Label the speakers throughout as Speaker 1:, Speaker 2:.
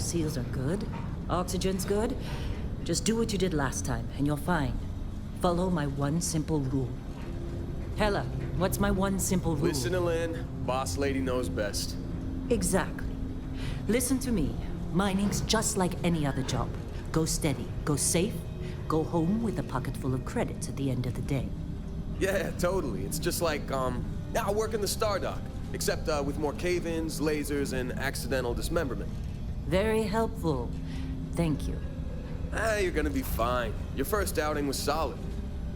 Speaker 1: seals are good, oxygen's good, just do what you did last time, and you're fine. Follow my one simple rule. Hella, what's my one simple rule?
Speaker 2: Listen to Lynn. Boss lady knows best.
Speaker 1: Exactly. Listen to me. Mining's just like any other job. Go steady, go safe, go home with a pocket full of credits at the end of the day.
Speaker 2: Yeah, totally. It's just like, I work in the Star Dock. Except, with more cave-ins, lasers, and accidental dismemberment.
Speaker 1: Very helpful. Thank you.
Speaker 2: You're gonna be fine. Your first outing was solid.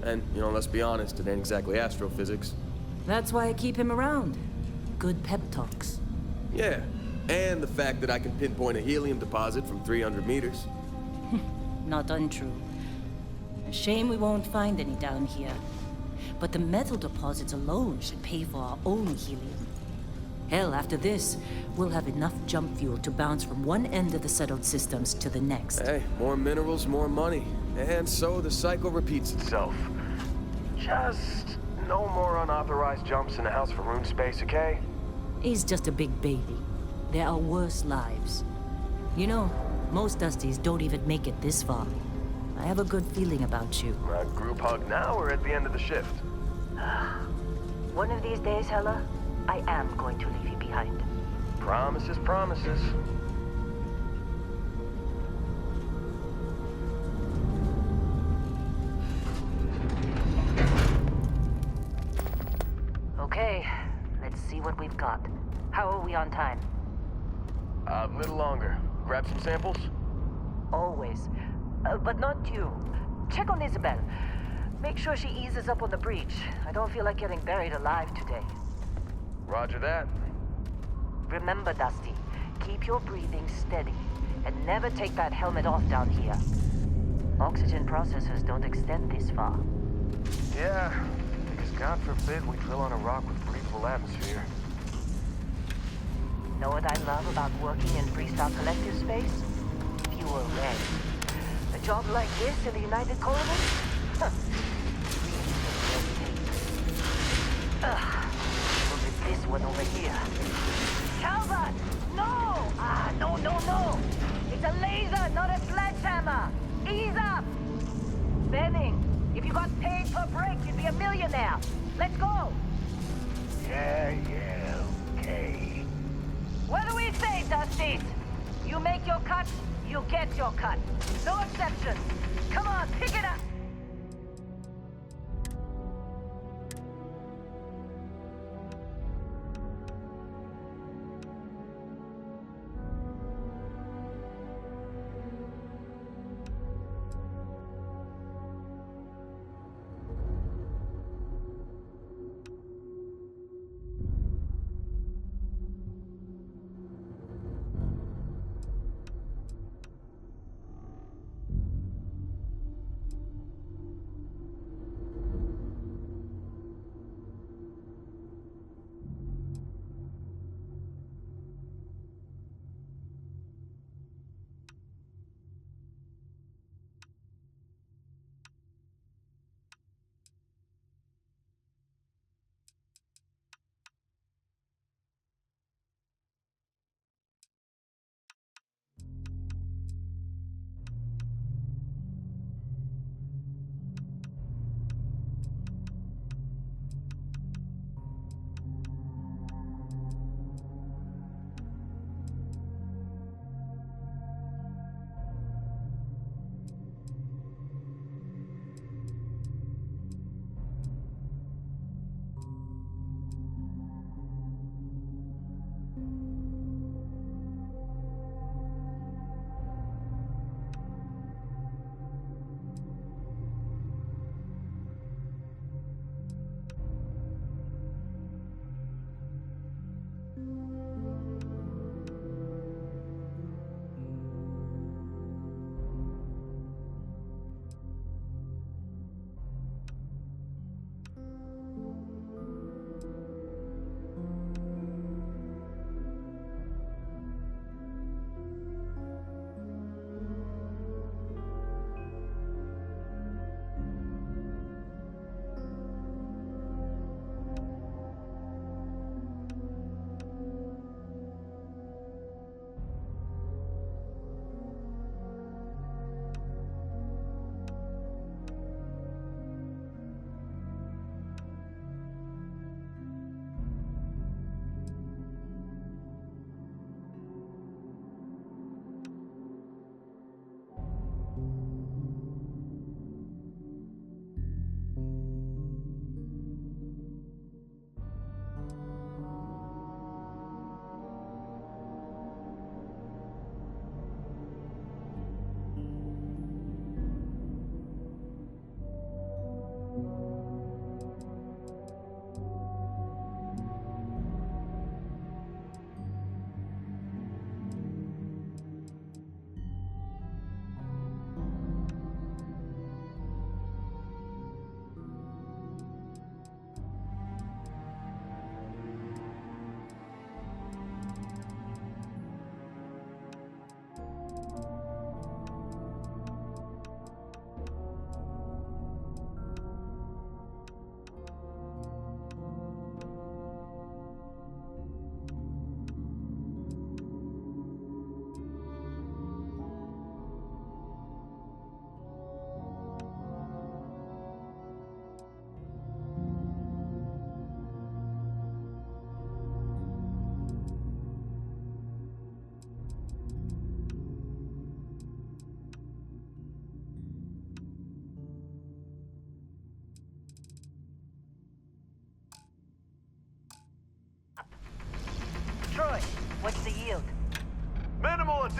Speaker 2: And, let's be honest, it ain't exactly astrophysics.
Speaker 1: That's why I keep him around. Good pep talks.
Speaker 2: Yeah, and the fact that I can pinpoint a helium deposit from 300 meters.
Speaker 1: Not untrue. A shame we won't find any down here. But the metal deposits alone should pay for our own helium. Hell, after this, we'll have enough jump fuel to bounce from one end of the settled systems to the next.
Speaker 2: Hey, more minerals, more money. And so the cycle repeats itself. Just no more unauthorized jumps in the house for room space, okay?
Speaker 1: He's just a big baby. There are worse lives. You know, most Dusties don't even make it this far. I have a good feeling about you.
Speaker 2: A group hug now or at the end of the shift?
Speaker 1: One of these days, Hella, I am going to leave you behind.
Speaker 2: Promises, promises.
Speaker 1: Okay, let's see what we've got. How are we on time?
Speaker 2: A little longer. Grab some samples?
Speaker 1: Always. But not you. Check on Isabel. Make sure she eases up on the breach. I don't feel like getting buried alive today.
Speaker 2: Roger that.
Speaker 1: Remember, Dusty, keep your breathing steady, and never take that helmet off down here. Oxygen processors don't extend this far.
Speaker 2: Yeah, because God forbid we drill on a rock with breathable atmosphere.
Speaker 1: Know what I love about working in Freestar Collective space? Fewer red. A job like this in the United Colonies? Huh. Look at this one over here. Calvert! No! No! It's a laser, not a sledgehammer! Ease up! Benning, if you got paid per break, you'd be a millionaire. Let's go!
Speaker 3: Yeah, okay.
Speaker 1: What do we say, Dusty? You make your cut, you get your cut. No exceptions. Come on, pick it up!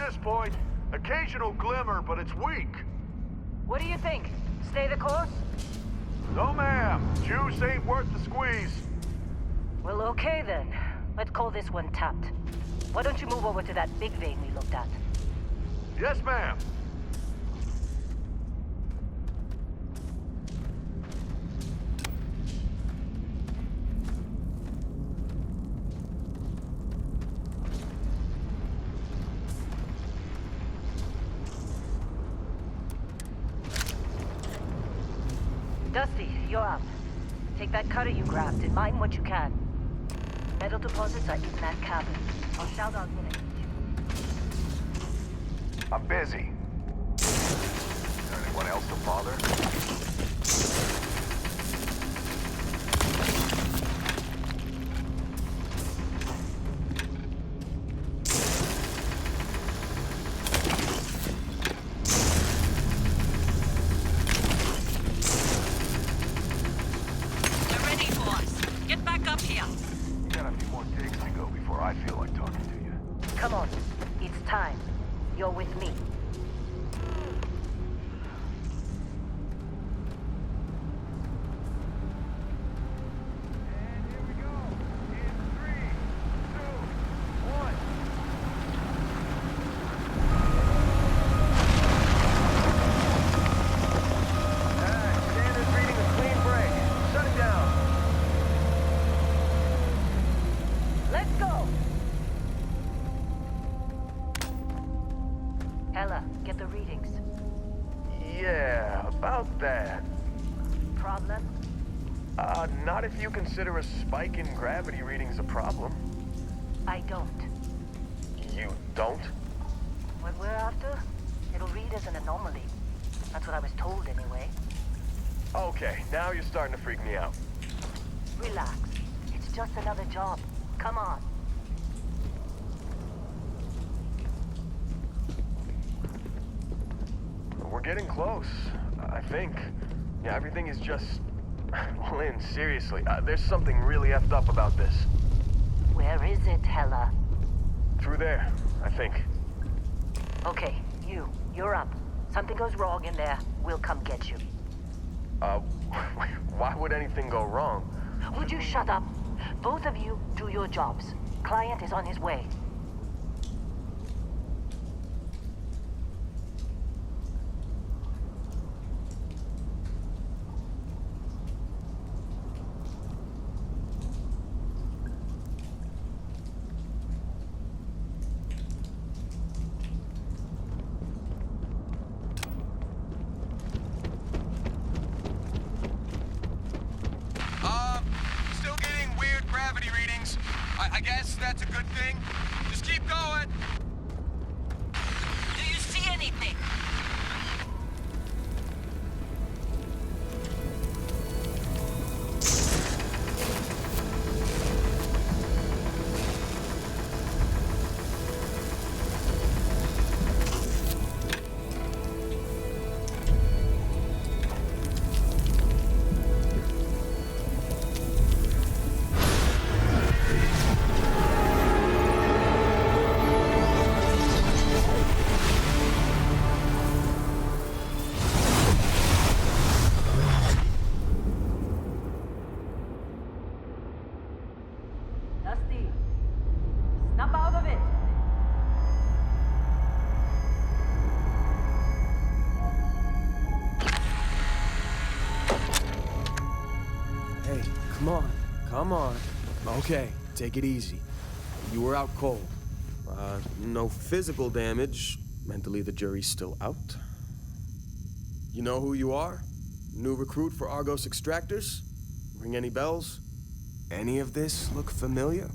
Speaker 3: this point. Occasional glimmer, but it's weak.
Speaker 1: What do you think? Stay the course?
Speaker 3: No, ma'am. Juice ain't worth the squeeze.
Speaker 1: Well, okay then. Let's call this one tapped. Why don't you move over to that big vein we looked at?
Speaker 3: Yes, ma'am.
Speaker 1: Dusty, you're up. Take that cutter you grabbed and mine what you can. Metal deposits are in that cabin. I'll shout out when I need you.
Speaker 3: I'm busy. Is there anyone else to bother?
Speaker 1: They're ready for us. Get back up here.
Speaker 3: You got a few more digs to go before I feel like talking to you.
Speaker 1: Come on. It's time. You're with me.
Speaker 3: And here we go. In 3, 2, 1. Standard reading a clean break. Shut it down.
Speaker 1: Let's go! Ella, get the readings.
Speaker 2: Yeah, about that.
Speaker 1: Problem?
Speaker 2: Not if you consider a spike in gravity readings a problem.
Speaker 1: I don't.
Speaker 2: You don't?
Speaker 1: What we're after, it'll read as an anomaly. That's what I was told anyway.
Speaker 2: Okay, now you're starting to freak me out.
Speaker 1: Relax. It's just another job. Come on.
Speaker 2: We're getting close, I think. Yeah, everything is just... Lynn, seriously, there's something really effed up about this.
Speaker 1: Where is it, Hella?
Speaker 2: Through there, I think.
Speaker 1: Okay, you're up. Something goes wrong in there, we'll come get you.
Speaker 2: Why would anything go wrong?
Speaker 1: Would you shut up? Both of you do your jobs. Client is on his way.
Speaker 2: Still getting weird gravity readings. I guess that's a good thing. Just keep going.
Speaker 1: Do you see anything? Dusty, snap out of it.
Speaker 2: Hey, come on. Come on. Okay, take it easy. You were out cold. No physical damage. Mentally, the jury's still out. You know who you are? New recruit for Argos Extractors? Ring any bells? Any of this look familiar?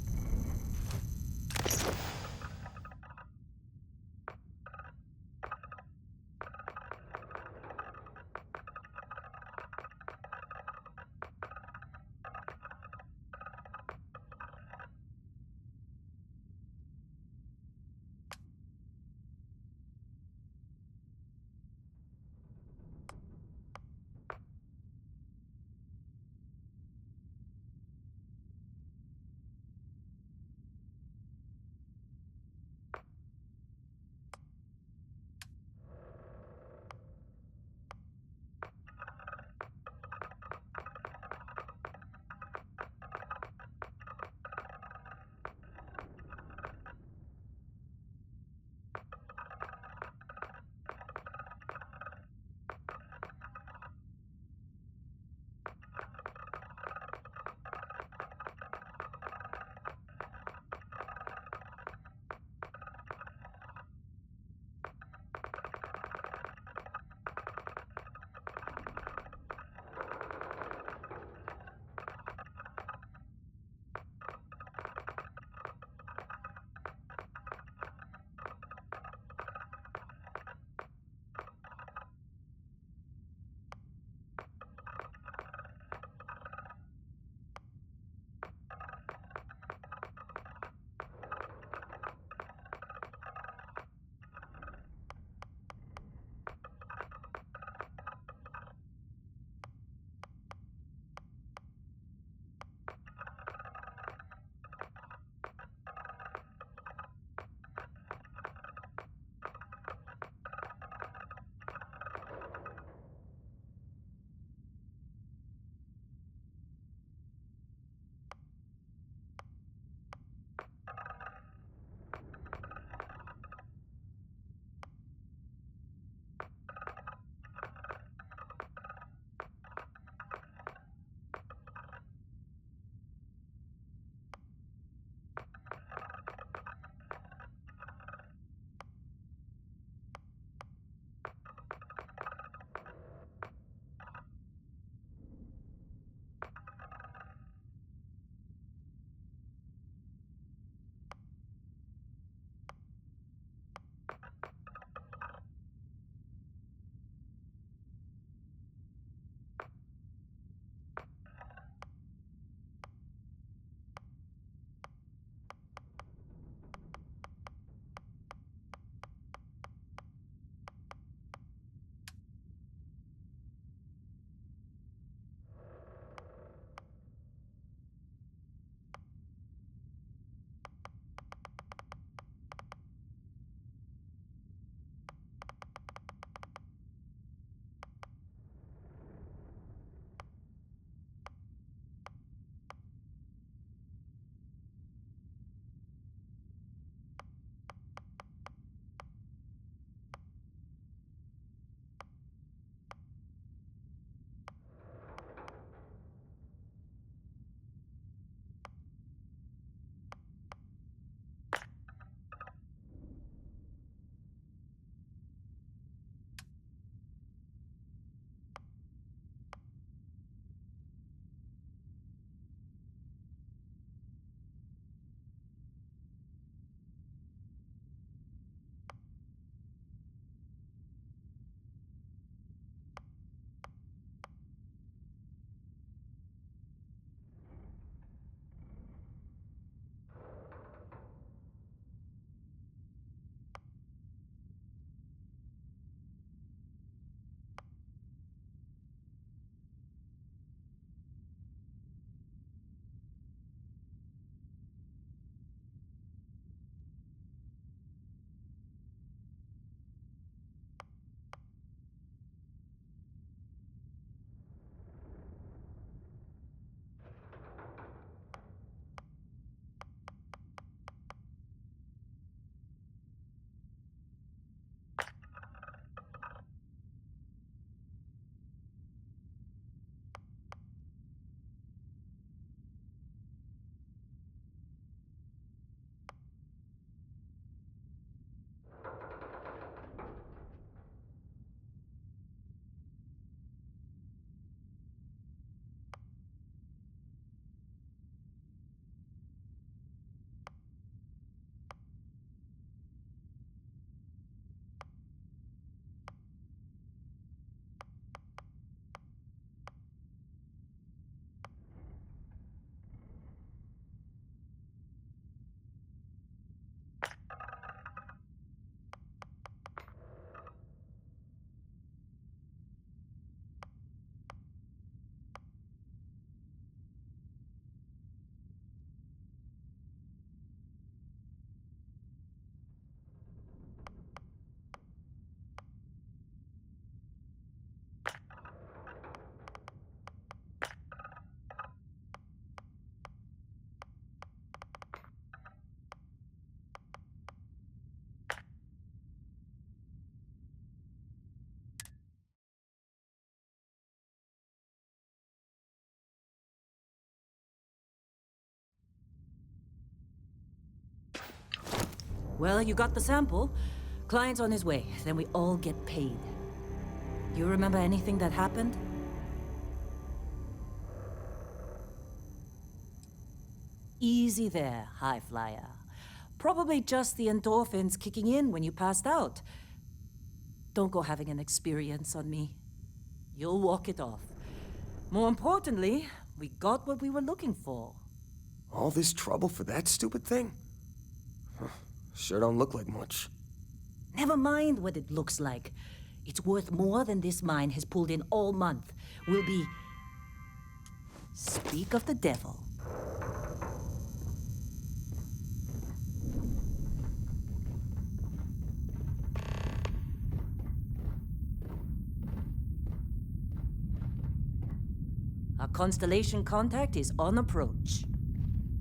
Speaker 1: Well, you got the sample. Client's on his way, then we all get paid. You remember anything that happened? Easy there, high flyer. Probably just the endorphins kicking in when you passed out. Don't go having an experience on me. You'll walk it off. More importantly, we got what we were looking for.
Speaker 2: All this trouble for that stupid thing? Huh, sure don't look like much.
Speaker 1: Never mind what it looks like. It's worth more than this mine has pulled in all month. We'll be... Speak of the devil. Our constellation contact is on approach.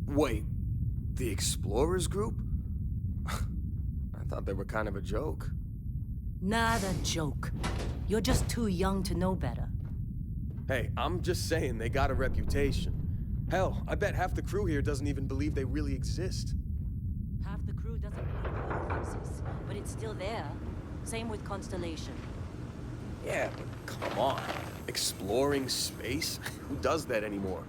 Speaker 2: Wait, the Explorers group? I thought they were kind of a joke.
Speaker 1: Not a joke. You're just too young to know better.
Speaker 2: Hey, I'm just saying they got a reputation. Hell, I bet half the crew here doesn't even believe they really exist.
Speaker 1: Half the crew doesn't believe Earth exists, but it's still there. Same with Constellation.
Speaker 2: Yeah, but come on. Exploring space? Who does that anymore?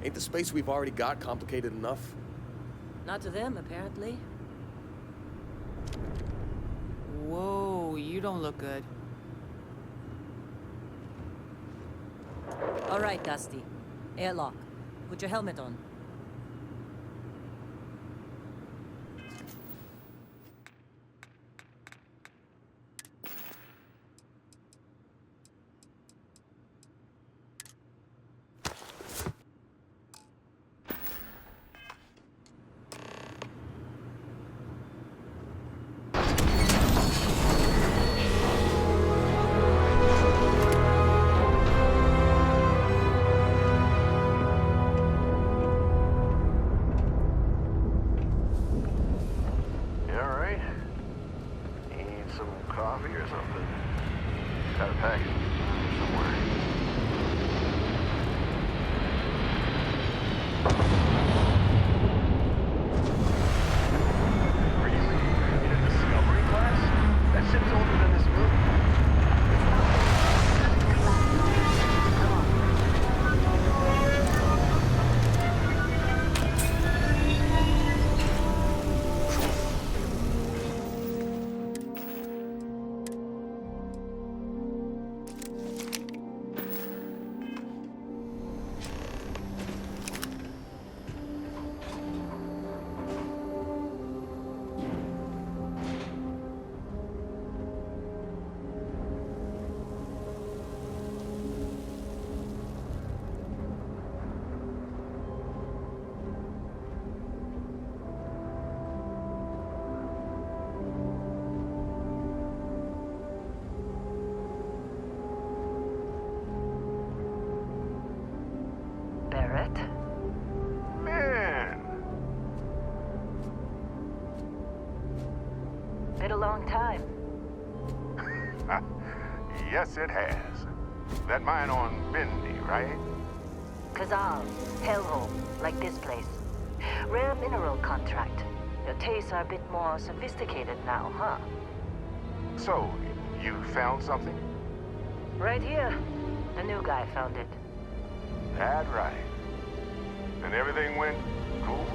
Speaker 2: Ain't the space we've already got complicated enough?
Speaker 1: Not to them, apparently.
Speaker 4: Whoa, you don't look good.
Speaker 1: All right, Dusty. Airlock. Put your helmet on. Been a long time.
Speaker 5: Yes, it has. That mine on Bendy, right?
Speaker 1: Kazal, hellhole, like this place. Rare mineral contract. Your tastes are a bit more sophisticated now, huh?
Speaker 5: So, you found something?
Speaker 1: Right here. The new guy found it.
Speaker 5: That right. And everything went cool?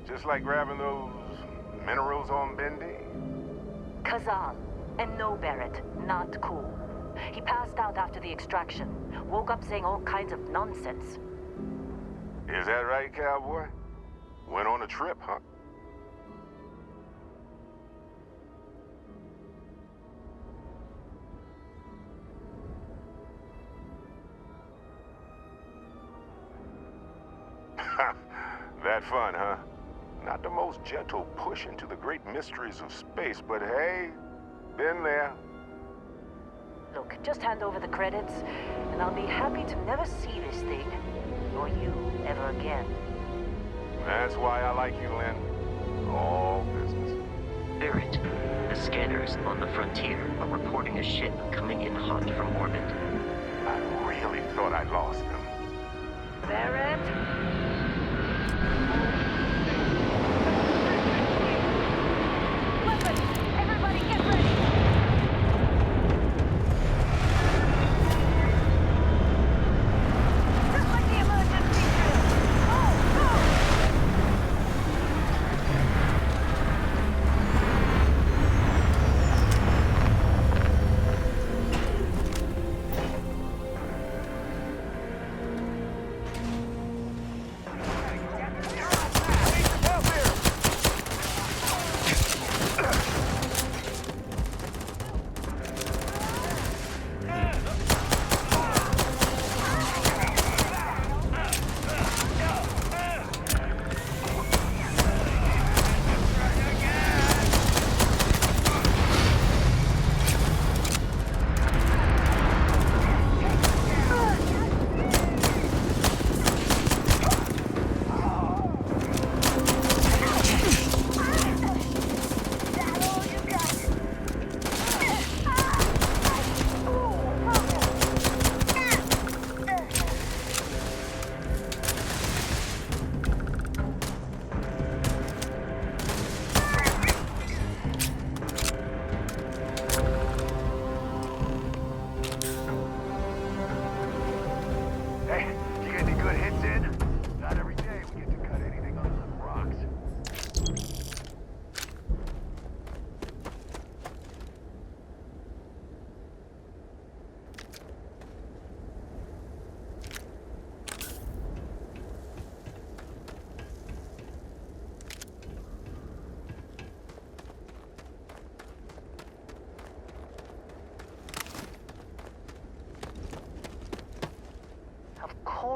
Speaker 5: Just like grabbing those minerals on Bendy?
Speaker 1: Kazal, and no Barrett, not cool. He passed out after the extraction. Woke up saying all kinds of nonsense.
Speaker 5: Is that right, cowboy? Went on a trip, huh? That fun, huh? Not the most gentle push into the great mysteries of space, but hey, been there.
Speaker 1: Look, just hand over the credits, and I'll be happy to never see this thing, or you, ever again.
Speaker 5: That's why I like you, Lynn. All business.
Speaker 6: Barrett, the scanners on the frontier are reporting a ship coming in hot from orbit.
Speaker 5: I really thought I'd lost them.
Speaker 1: Barrett?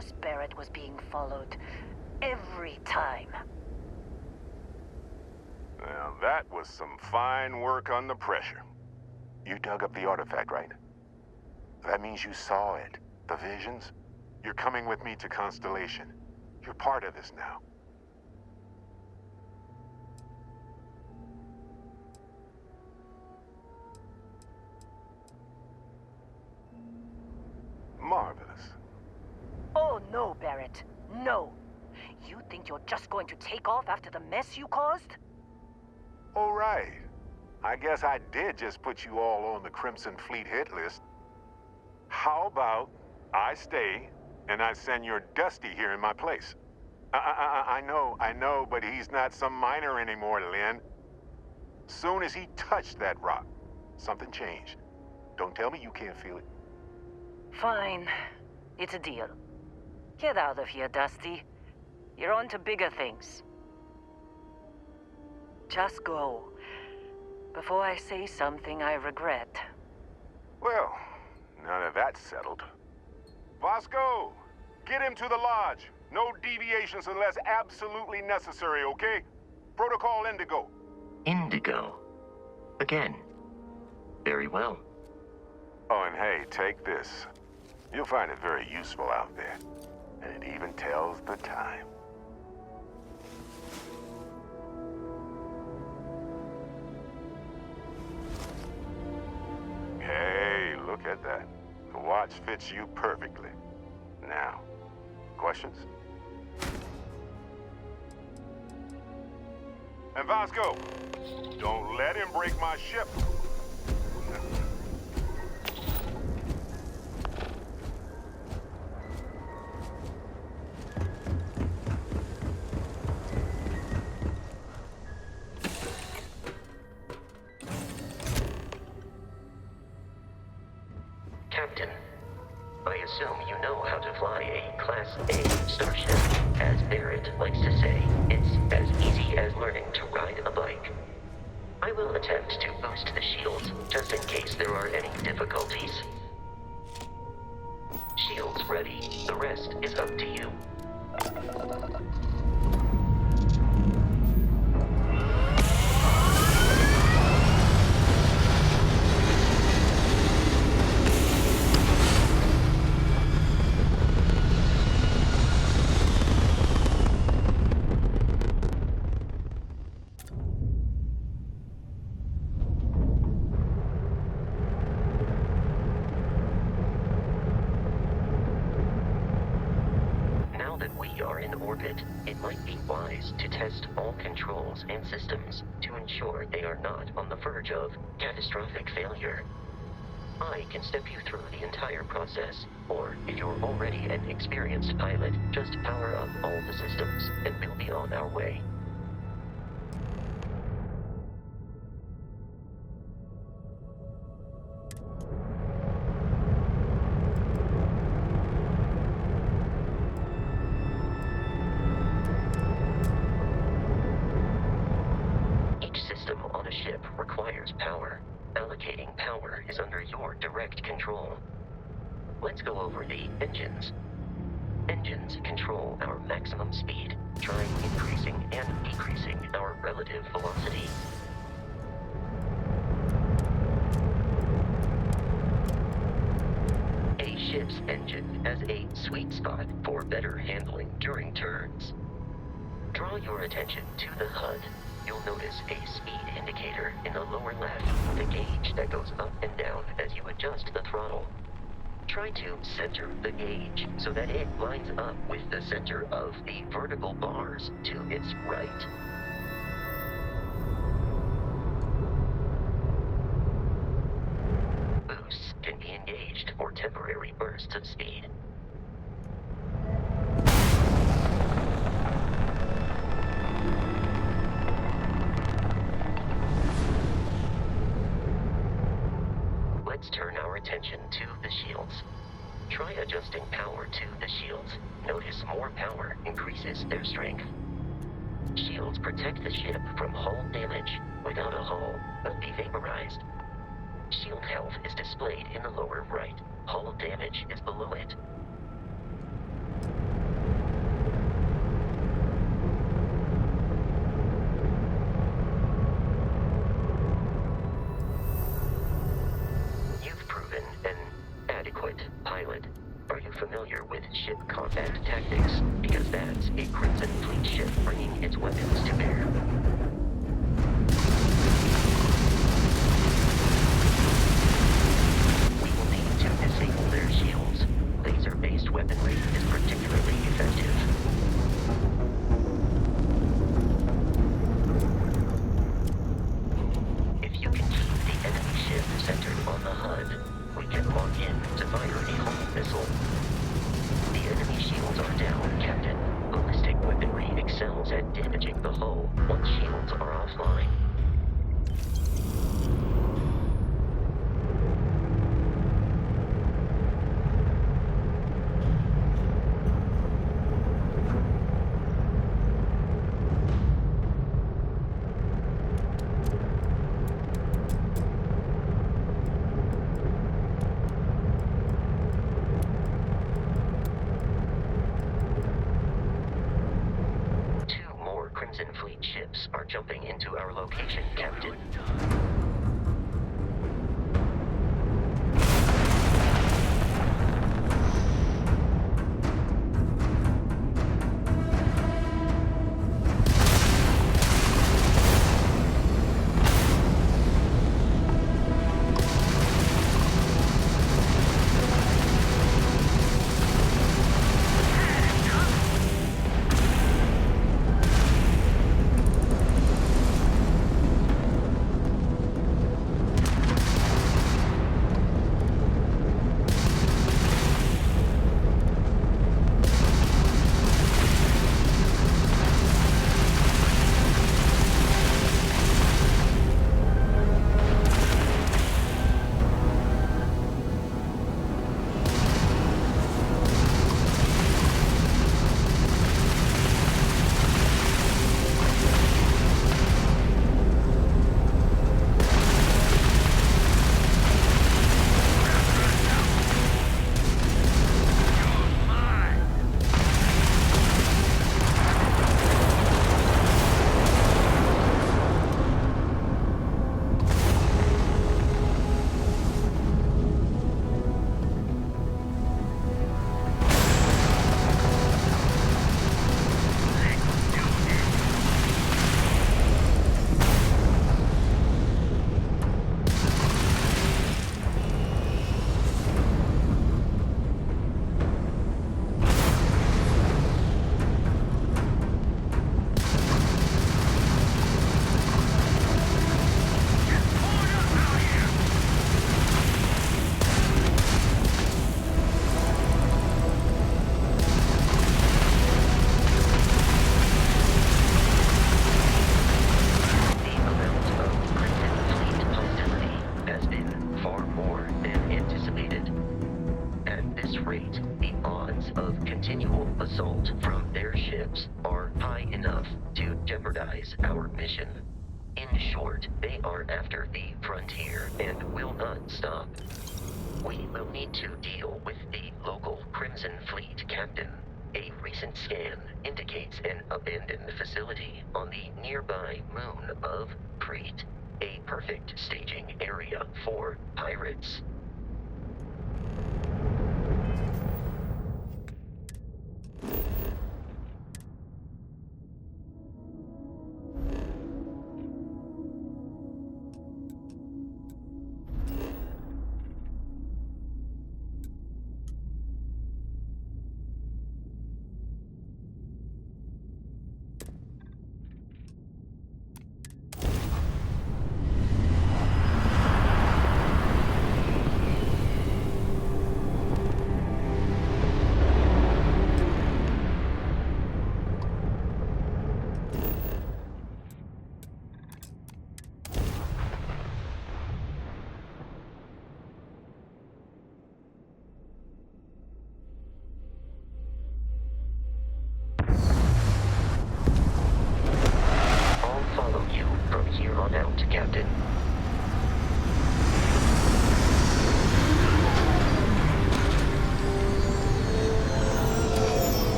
Speaker 1: course Barrett was being followed. Every time.
Speaker 5: Well, that was some fine work under pressure. You dug up the artifact, right? That means you saw it. The visions? You're coming with me to Constellation. You're part of this now. Marvelous.
Speaker 1: Oh no, Barrett. No. You think you're just going to take off after the mess you caused?
Speaker 5: All right. I guess I did just put you all on the Crimson Fleet hit list. How about I stay and I send your Dusty here in my place? I know, but he's not some miner anymore, Lynn. Soon as he touched that rock, something changed. Don't tell me you can't feel it.
Speaker 1: Fine. It's a deal. Get out of here, Dusty. You're on to bigger things. Just go. Before I say something I regret.
Speaker 5: Well, now that that's settled. Vasco, get him to the lodge. No deviations unless absolutely necessary, okay? Protocol Indigo.
Speaker 6: Indigo. Again. Very well.
Speaker 5: Oh, and hey, take this. You'll find it very useful out there. And it even tells the time. Hey, look at that. The watch fits you perfectly. Now, questions? And Vasco, don't let him break my ship.
Speaker 6: Captain, I assume you know how to fly a Class A starship. As Barrett likes to say, it's as easy as learning to ride a bike. I will attempt to boost the shields, just in case there are any difficulties. Shields ready. The rest is up to you. It might be wise to test all controls and systems to ensure they are not on the verge of catastrophic failure. I can step you through the entire process, or if you're already an experienced pilot, just power up all the systems, and we'll be on our way. Ship requires power. Allocating power is under your direct control. Let's go over the engines. Engines control our maximum speed, trying increasing and decreasing our relative velocity. A ship's engine has a sweet spot for better handling during turns. Draw your attention to the HUD. You'll notice a speed indicator in the lower left, the gauge that goes up and down as you adjust the throttle. Try to center the gauge so that it lines up with the center of the vertical bars to its right. Boosts can be engaged for temporary bursts of speed. Let's turn our attention to the shields. Try adjusting power to the shields. Notice more power increases their strength. Shields protect the ship from hull damage. Without a hull, it'll be vaporized. Shield health is displayed in the lower right. Hull damage is below it. you familiar with ship combat tactics, because that's a Crimson Fleet ship bringing its weapons to bear. We will need to disable their shields. Laser-based weaponry is particularly effective. If you can keep the enemy ship centered on the HUD, we can lock in to fire a hull missile. The enemy shields are down, Captain. Ballistic weaponry excels at damaging the hull once shields are offline. Crimson Fleet ships are jumping into our location, Captain. Our mission. In short, they are after the frontier and will not stop. We will need to deal with the local Crimson Fleet captain. A recent scan indicates an abandoned facility on the nearby moon of Crete, a perfect staging area for pirates.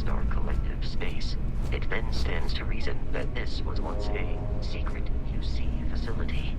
Speaker 6: Star Collective space. It then stands to reason that this was once a secret UC facility.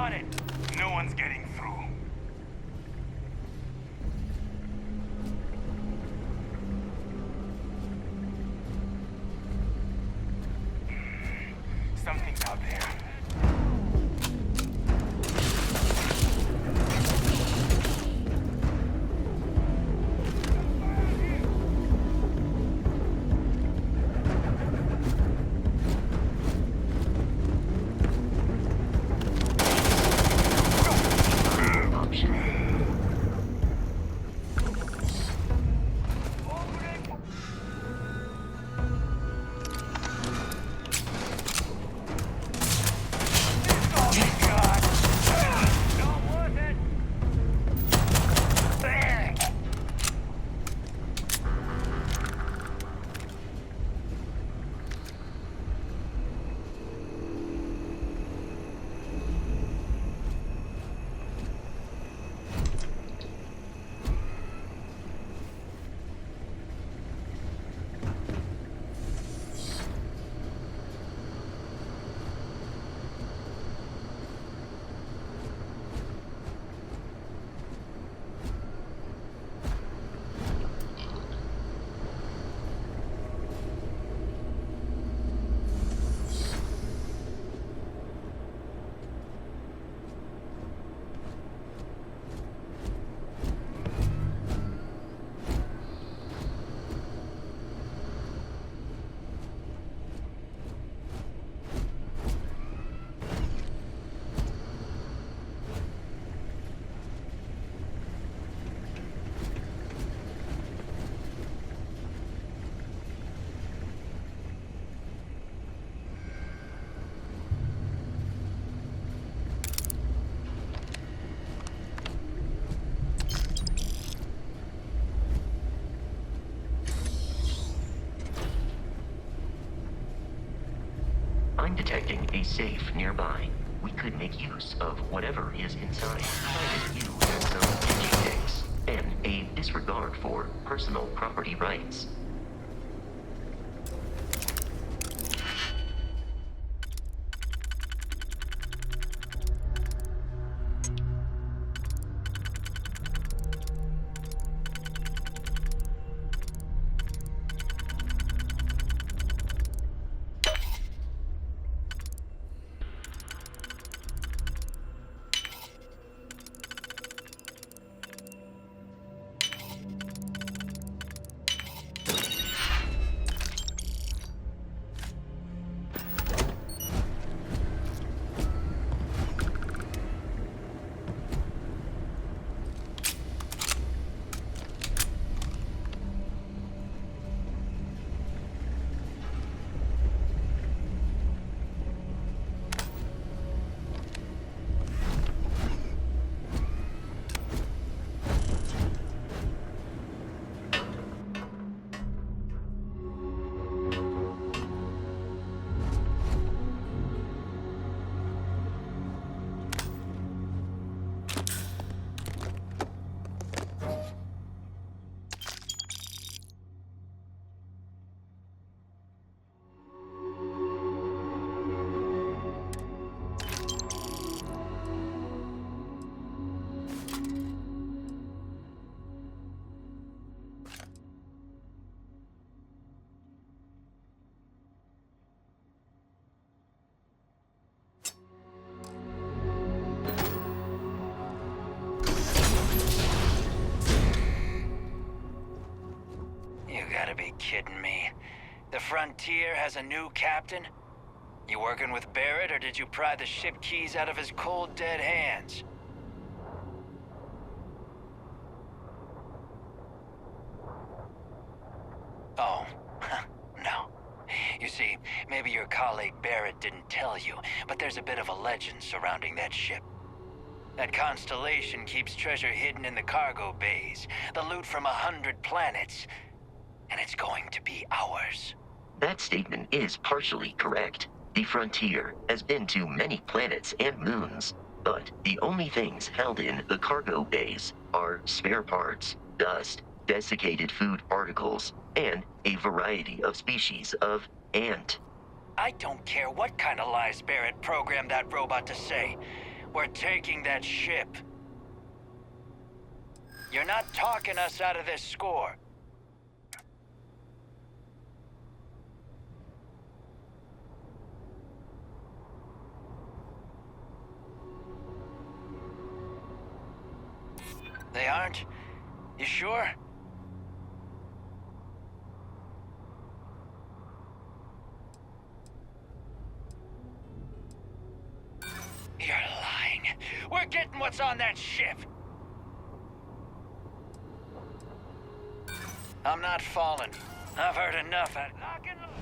Speaker 3: on it! No one's getting through. Something's out there.
Speaker 6: I'm detecting a safe nearby. We could make use of whatever is inside, provided you have some engine tanks and a disregard for personal property rights.
Speaker 7: Be kidding me. The Frontier has a new captain? You working with Barrett, or did you pry the ship keys out of his cold, dead hands? Oh, no. You see, maybe your colleague Barrett didn't tell you, but there's a bit of a legend surrounding that ship. That constellation keeps treasure hidden in the cargo bays, the loot from 100 planets. And it's going to be ours.
Speaker 6: That statement is partially correct. The Frontier has been to many planets and moons, but the only things held in the cargo bays are spare parts, dust, desiccated food particles, and a variety of species of ant.
Speaker 7: I don't care what kind of lies Barrett programmed that robot to say. We're taking that ship. You're not talking us out of this score. They aren't? You sure? You're lying. We're getting what's on that ship. I'm not falling. I've heard enough at lock and load.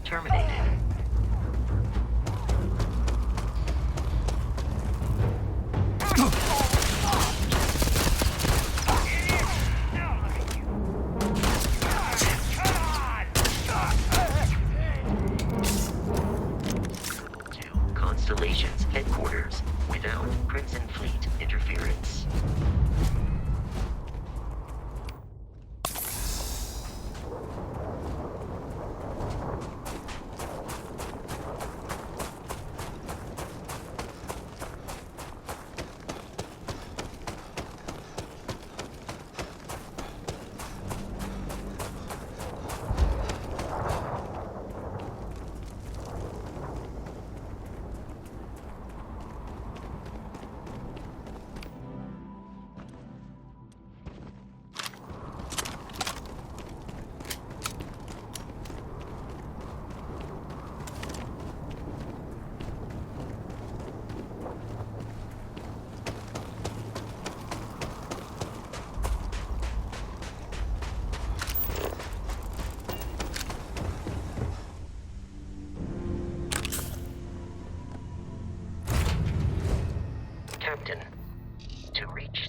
Speaker 6: terminated. To Constellation's headquarters without Crimson Fleet interference.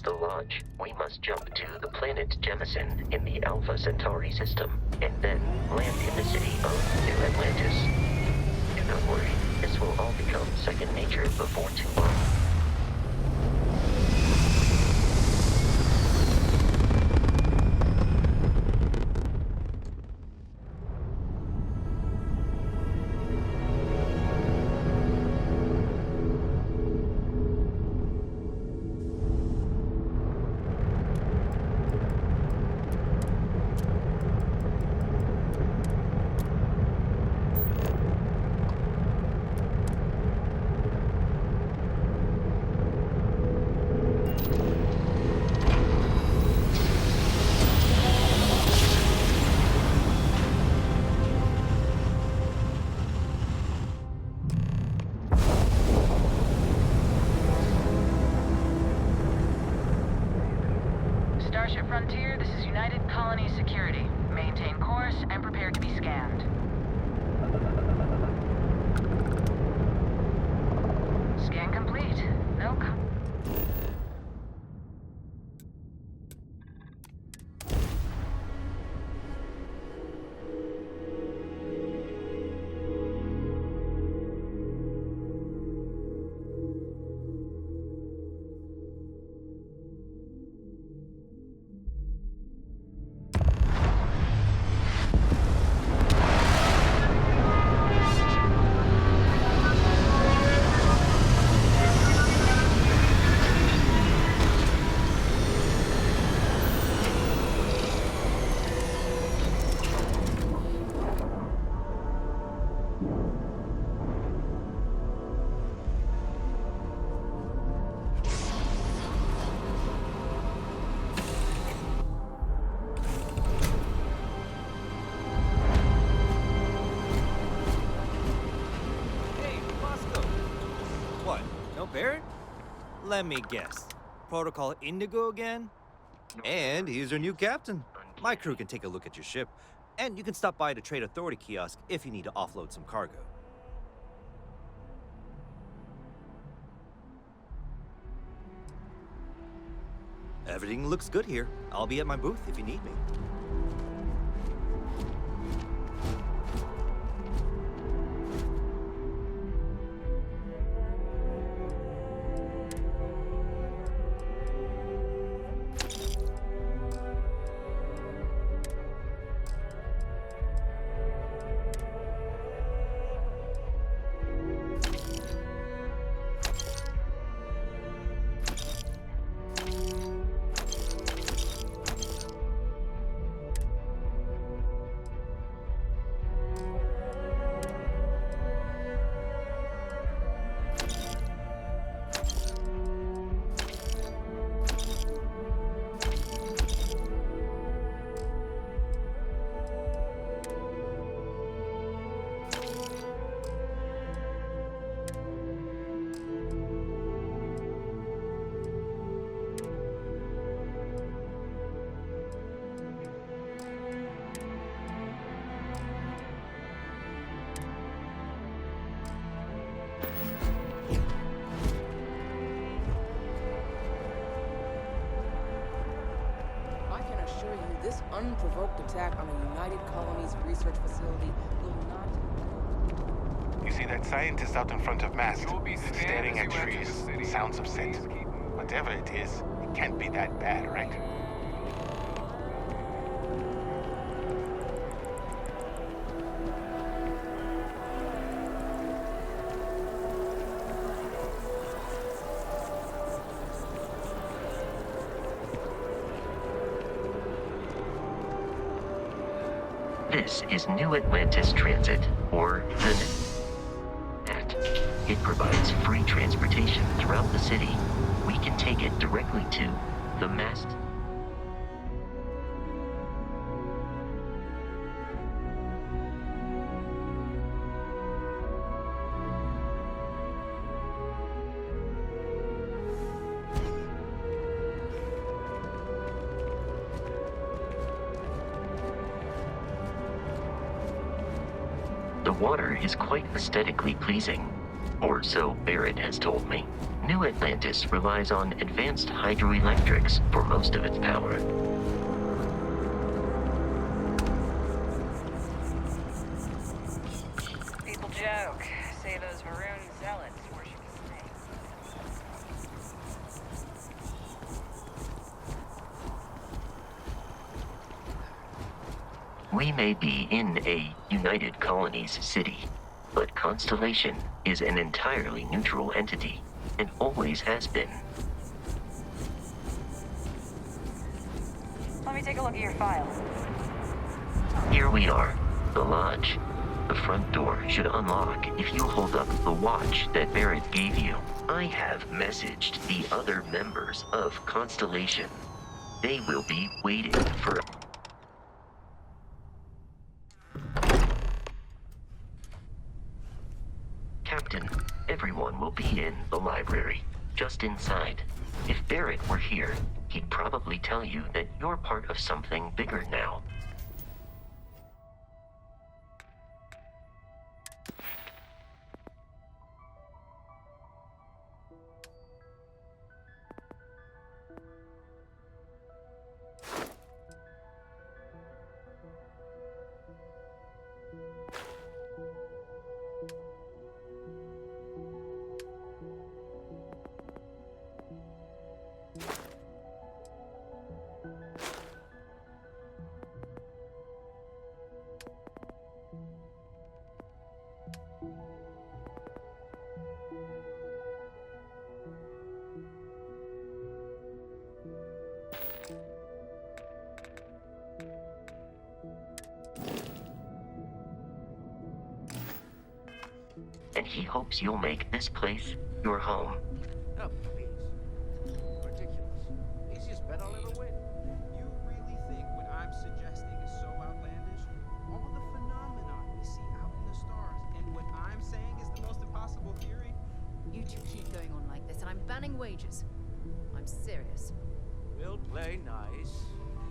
Speaker 6: the Lodge, we must jump to the planet Jemison in the Alpha Centauri system, and then land in the city of New Atlantis. Do not worry, this will all become second nature before too long.
Speaker 8: Starship Frontier, this is United Colony Security. Maintain course and prepare to be scanned. Scan complete. No
Speaker 9: Barrett? Let me guess. Protocol Indigo again? And he's your new captain. My crew can take a look at your ship, and you can stop by the Trade Authority kiosk if you need to offload some cargo. Everything looks good here. I'll be at my booth if you need me.
Speaker 10: This unprovoked attack on a United Colonies research facility will not...
Speaker 11: You see that scientist out in front of mast, staring at trees, sounds upset. Whatever it is, it can't be that bad, right?
Speaker 6: This is New Atlantis Transit, or the NAT. It provides free transportation throughout the city. We can take it directly to the mast. The water is quite aesthetically pleasing. Or so Barrett has told me. New Atlantis relies on advanced hydroelectrics for most of its power.
Speaker 8: People joke. Say those maroon zealots worship snakes.
Speaker 6: We may be in a United Colonies city, but Constellation is an entirely neutral entity, and always has been.
Speaker 8: Let me take a look at your file.
Speaker 6: Here we are, the lodge. The front door should unlock if you hold up the watch that Barrett gave you. I have messaged the other members of Constellation. They will be waiting for... Captain, everyone will be in the library, just inside. If Barrett were here, he'd probably tell you that you're part of something bigger now. And he hopes you'll make this place your home.
Speaker 12: Oh, please. Ridiculous. Easiest bet I'll ever win.
Speaker 13: You really think what I'm suggesting is so outlandish? All the phenomenon we see out in the stars, and what I'm saying is the most impossible theory?
Speaker 14: You two keep going on like this, and I'm banning wagers. I'm serious.
Speaker 12: We'll play nice.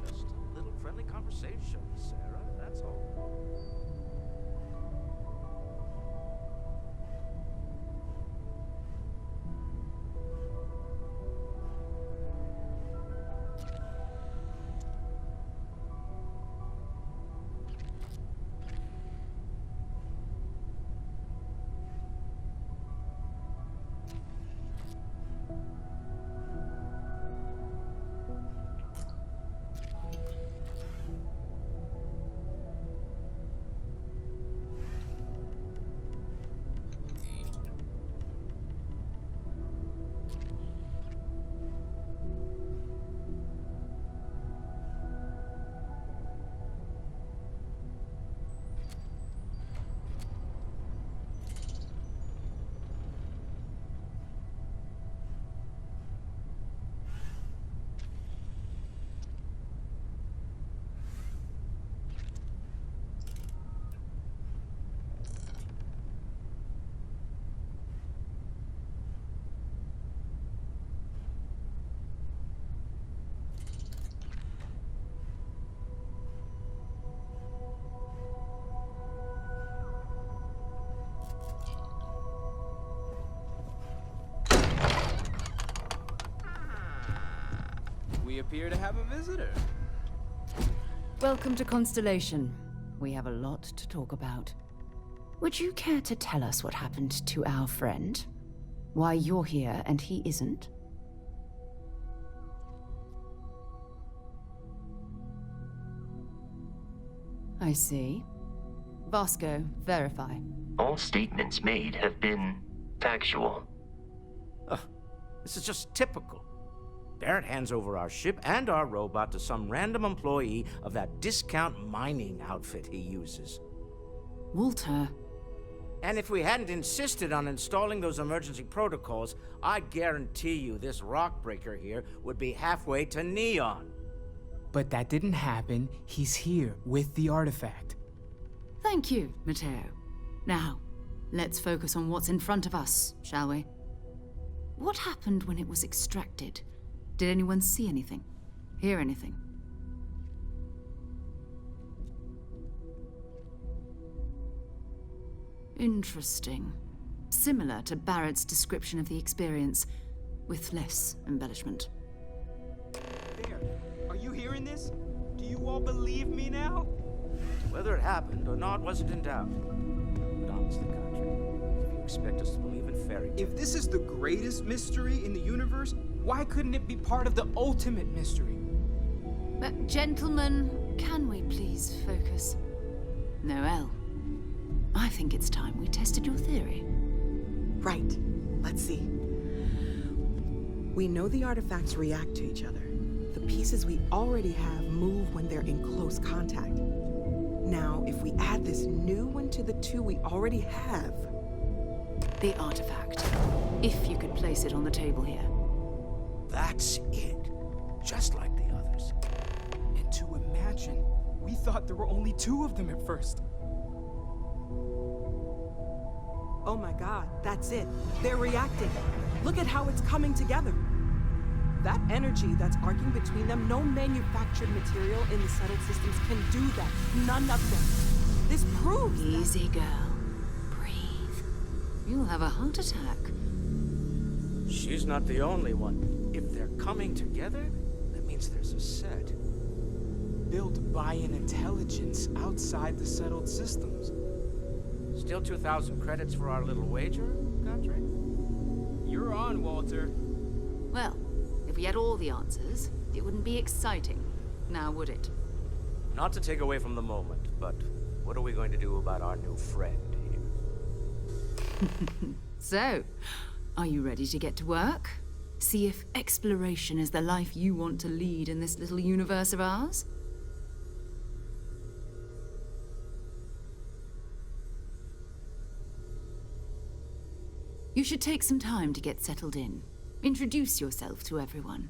Speaker 12: Just a little friendly conversation, Sarah, that's all.
Speaker 13: We appear to have a visitor.
Speaker 1: Welcome to Constellation. We have a lot to talk about. Would you care to tell us what happened to our friend? Why you're here and he isn't? I see. Vasco, verify.
Speaker 6: All statements made have been factual.
Speaker 12: Ugh, this is just typical. Barrett hands over our ship and our robot to some random employee of that discount mining outfit he uses.
Speaker 1: Walter.
Speaker 12: And if we hadn't insisted on installing those emergency protocols, I guarantee you this rock breaker here would be halfway to Neon.
Speaker 15: But that didn't happen. He's here with the artifact.
Speaker 1: Thank you, Matteo. Now, let's focus on what's in front of us, shall we? What happened when it was extracted? Did anyone see anything? Hear anything? Interesting.
Speaker 16: similar to Barrett's description of the experience, with less embellishment.
Speaker 13: There. Are you hearing this? Do you all believe me now?
Speaker 12: Whether it happened or not wasn't in doubt. But honestly, Country, if you expect us to believe in fairy tales...
Speaker 13: If this is the greatest mystery in the universe, why couldn't it be part of the ultimate mystery?
Speaker 16: But gentlemen, can we please focus? Noel, I think it's time we tested your theory.
Speaker 17: Right. Let's see. We know the artifacts react to each other. The pieces we already have move when they're in close contact. Now, if we add this new one to the two we already have...
Speaker 16: The artifact. If you could place it on the table here.
Speaker 12: That's it. Just like the others.
Speaker 13: And to imagine, we thought there were only 2 of them at first.
Speaker 17: Oh my god, that's it. They're reacting. Look at how it's coming together. That energy that's arcing between them, no manufactured material in the settled systems can do that. None of them. This proves
Speaker 16: Easy, girl. Breathe. You'll have a heart attack.
Speaker 12: She's not the only one. If they're coming together, that means there's a set.
Speaker 13: Built by an intelligence outside the settled systems.
Speaker 12: Still 2,000 credits for our little wager, Country?
Speaker 13: You're on, Walter.
Speaker 16: Well, if we had all the answers, it wouldn't be exciting, now would it?
Speaker 12: Not to take away from the moment, but what are we going to do about our new friend here?
Speaker 16: So, are you ready to get to work? See if exploration is the life you want to lead in this little universe of ours? You should take some time to get settled in. Introduce yourself to everyone.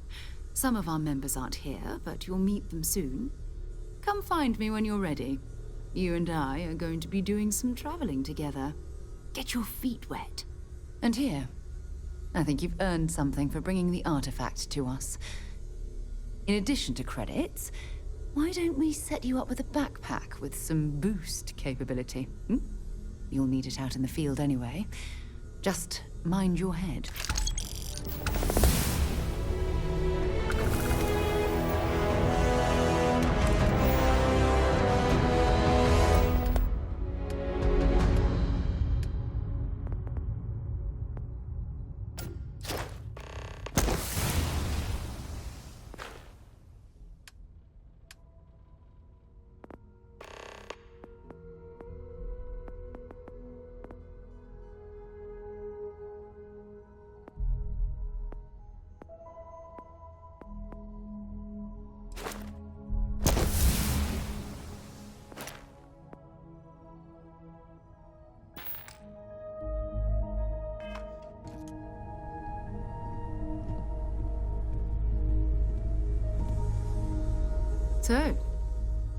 Speaker 16: Some of our members aren't here, but you'll meet them soon. Come find me when you're ready. You and I are going to be doing some traveling together. Get your feet wet. And here, I think you've earned something for bringing the artifact to us. In addition to credits, why don't we set you up with a backpack with some boost capability? You'll need it out in the field anyway. Just mind your head. So,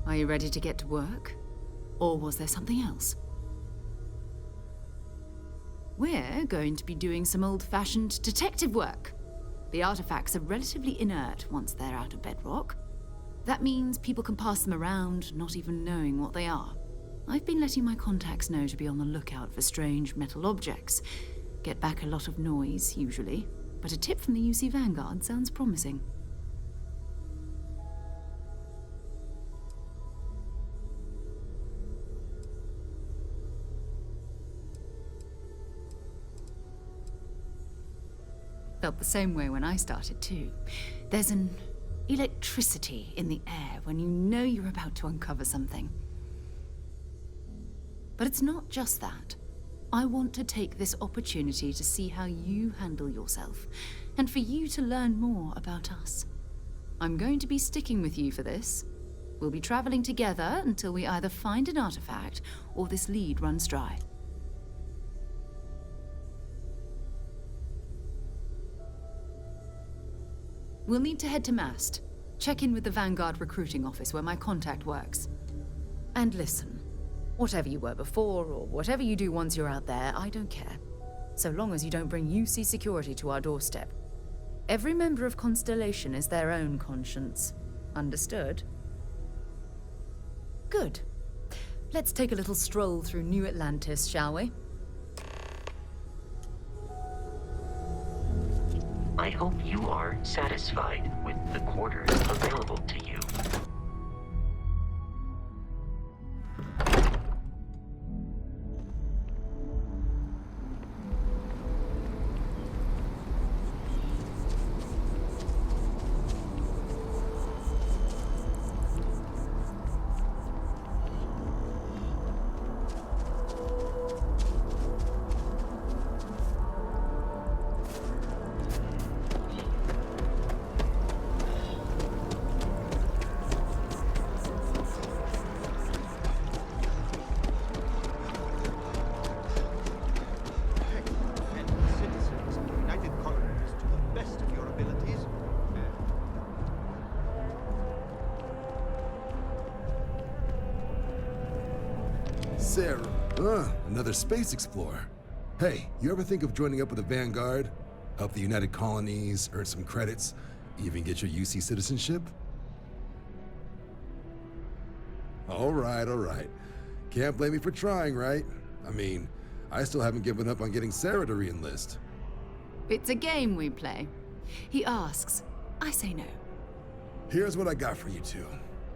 Speaker 16: are you ready to get to work? Or was there something else? We're going to be doing some old-fashioned detective work. The artifacts are relatively inert once they're out of bedrock. That means people can pass them around, not even knowing what they are. I've been letting my contacts know to be on the lookout for strange metal objects. Get back a lot of noise, usually, but a tip from the UC Vanguard sounds promising. Felt the same way when I started too. There's an electricity in the air when you know you're about to uncover something. But it's not just that. I want to take this opportunity to see how you handle yourself, and for you to learn more about us. I'm going to be sticking with you for this. We'll be traveling together until we either find an artifact or this lead runs dry. We'll need to head to Mast. Check in with the Vanguard recruiting office where my contact works. And listen, whatever you were before or whatever you do once you're out there, I don't care. So long as you don't bring UC security to our doorstep. Every member of Constellation is their own conscience. Understood? Good. Let's take a little stroll through New Atlantis, shall we?
Speaker 6: I hope you are satisfied with the quarters available to you.
Speaker 18: Sarah. Another space explorer. Hey, you ever think of joining up with the Vanguard? Help the United Colonies, earn some credits, even get your UC citizenship? All right. Can't blame me for trying, right? I mean, I still haven't given up on getting Sarah to re-enlist.
Speaker 16: It's a game we play. He asks, I say no.
Speaker 18: Here's what I got for you two.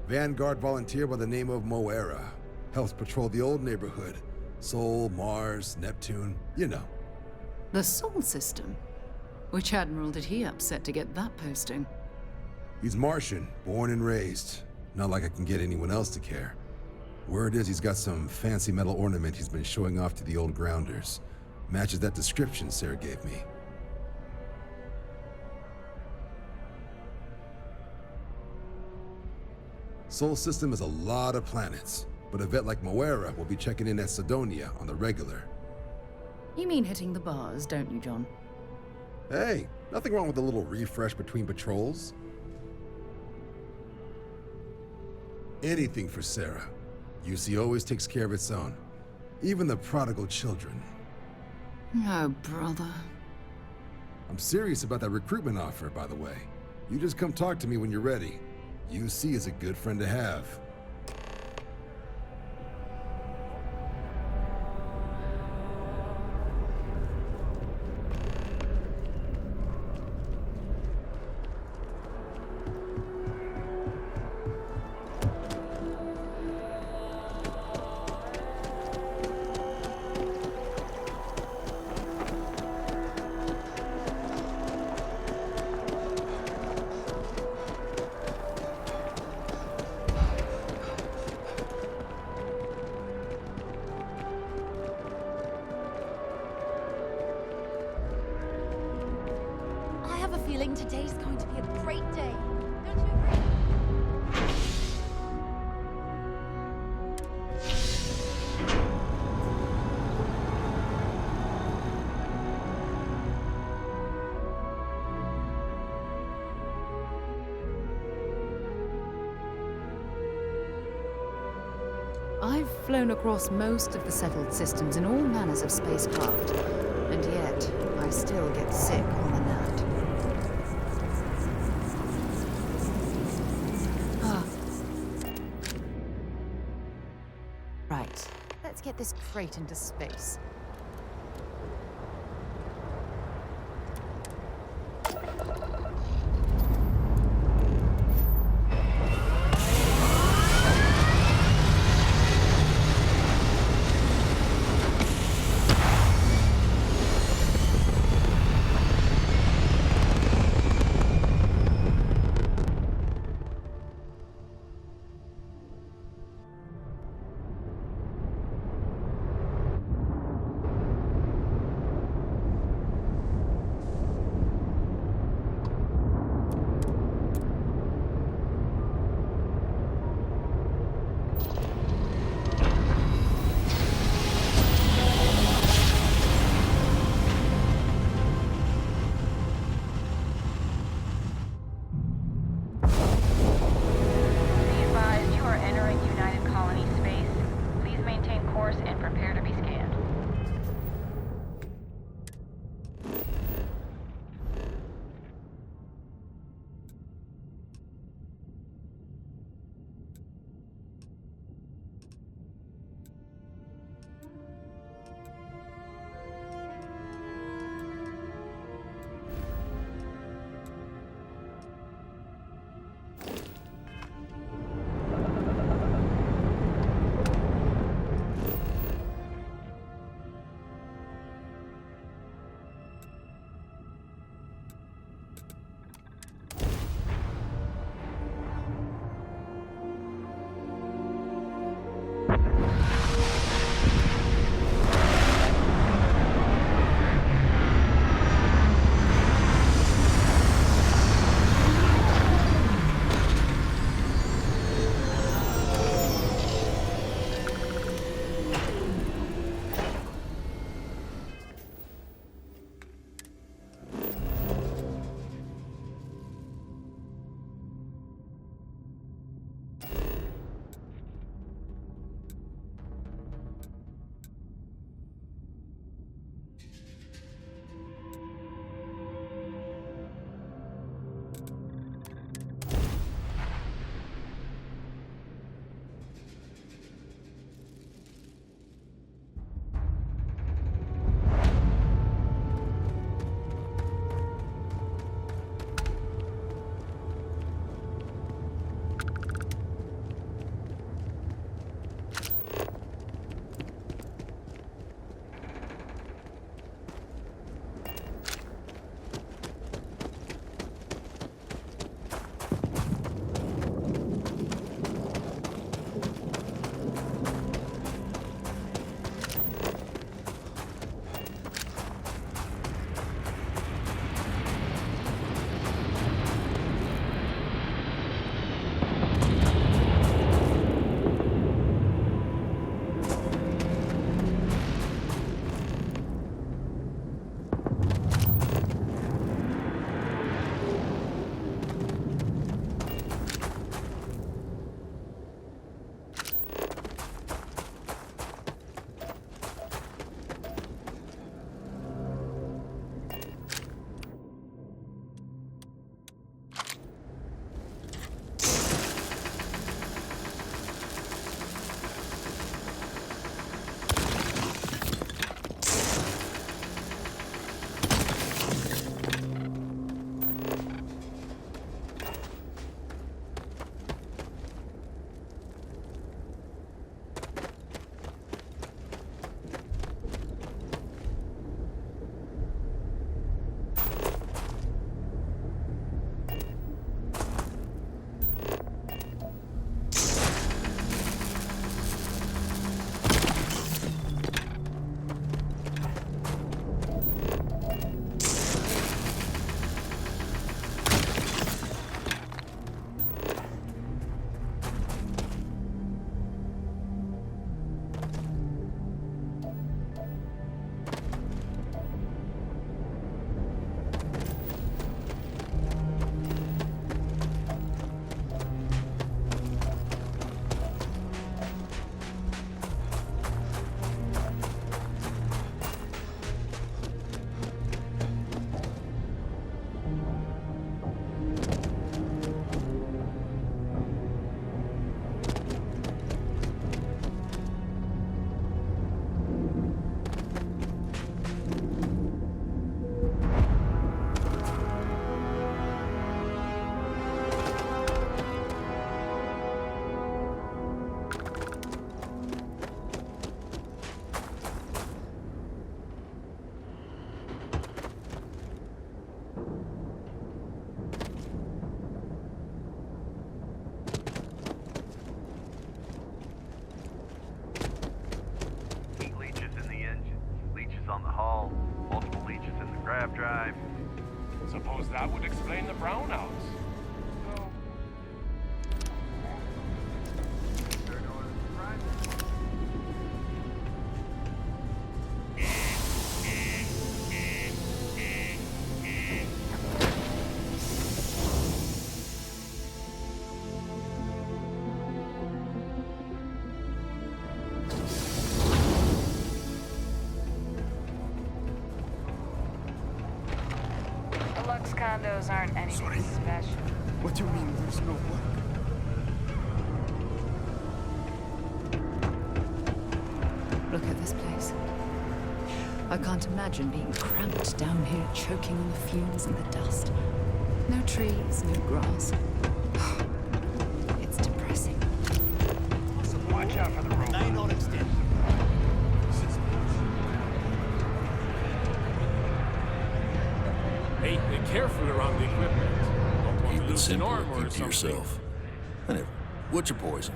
Speaker 18: Vanguard volunteer by the name of Moera. Helps patrol the old neighborhood. Sol, Mars, Neptune, you know.
Speaker 16: The Sol system? Which admiral did he upset to get that posting?
Speaker 18: He's Martian, born and raised. Not like I can get anyone else to care. Word is he's got some fancy metal ornament he's been showing off to the old grounders. Matches that description Sarah gave me. Sol system has a lot of planets, but a vet like Moera will be checking in at Sidonia on the regular.
Speaker 16: You mean hitting the bars, don't you, John?
Speaker 18: Hey, nothing wrong with a little refresh between patrols. Anything for Sarah. UC always takes care of its own. Even the prodigal children.
Speaker 16: Oh, brother.
Speaker 18: I'm serious about that recruitment offer, by the way. You just come talk to me when you're ready. UC is a good friend to have.
Speaker 19: Feeling today's going to be a great day. Don't you agree?
Speaker 16: I've flown across most of the settled systems in all manners of spacecraft, and yet I still get sick on the nat. Right, let's get this crate into space.
Speaker 3: aircraft drive.
Speaker 11: Suppose that would explain the brownouts.
Speaker 8: The Lux condos aren't anything special.
Speaker 13: What do you mean there's no work?
Speaker 16: Look at this place. I can't imagine being cramped down here, choking on the fumes and the dust. No trees, no grass. It's depressing.
Speaker 11: Watch out for the road. They don't extend.
Speaker 20: Hey, be careful around the equipment. Don't want to
Speaker 21: Keep it
Speaker 20: lose an
Speaker 21: simple
Speaker 20: arm
Speaker 21: and
Speaker 20: or
Speaker 21: keep to
Speaker 20: something.
Speaker 21: yourself. Anyway, what's your poison?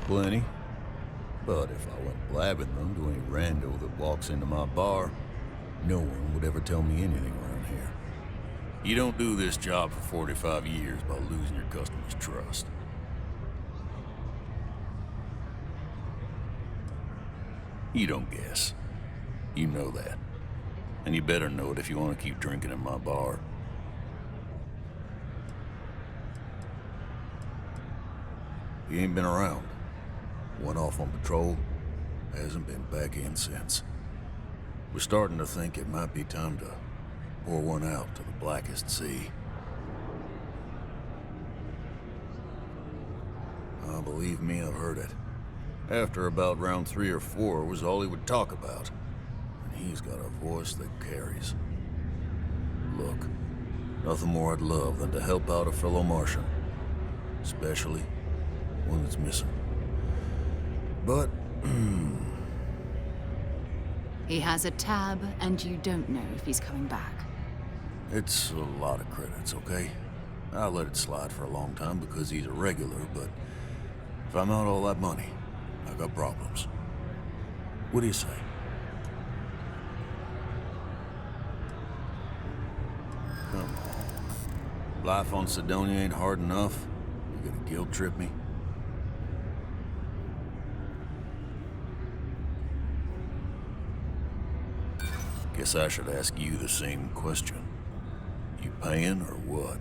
Speaker 21: Plenty. But if I went blabbing them to any rando that walks into my bar, no one would ever tell me anything around here. You don't do this job for 45 years by losing your customers' trust. You don't guess. You know that. And you better know it if you want to keep drinking in my bar. He ain't been around. Went off on patrol, hasn't been back in since. We're starting to think it might be time to pour one out to the blackest sea. Believe me, I've heard it. After about round 3 or 4 was all he would talk about. And he's got a voice that carries. Look, nothing more I'd love than to help out a fellow Martian. Especially one that's missing. But,
Speaker 16: He has a tab, and you don't know if he's coming back.
Speaker 21: it's a lot of credits, okay? I let it slide for a long time because he's a regular, but if I'm out all that money, I got problems. What do you say? Come on. Life on Sidonia ain't hard enough. You gonna guilt trip me? Guess I should ask you the same question. You paying or what?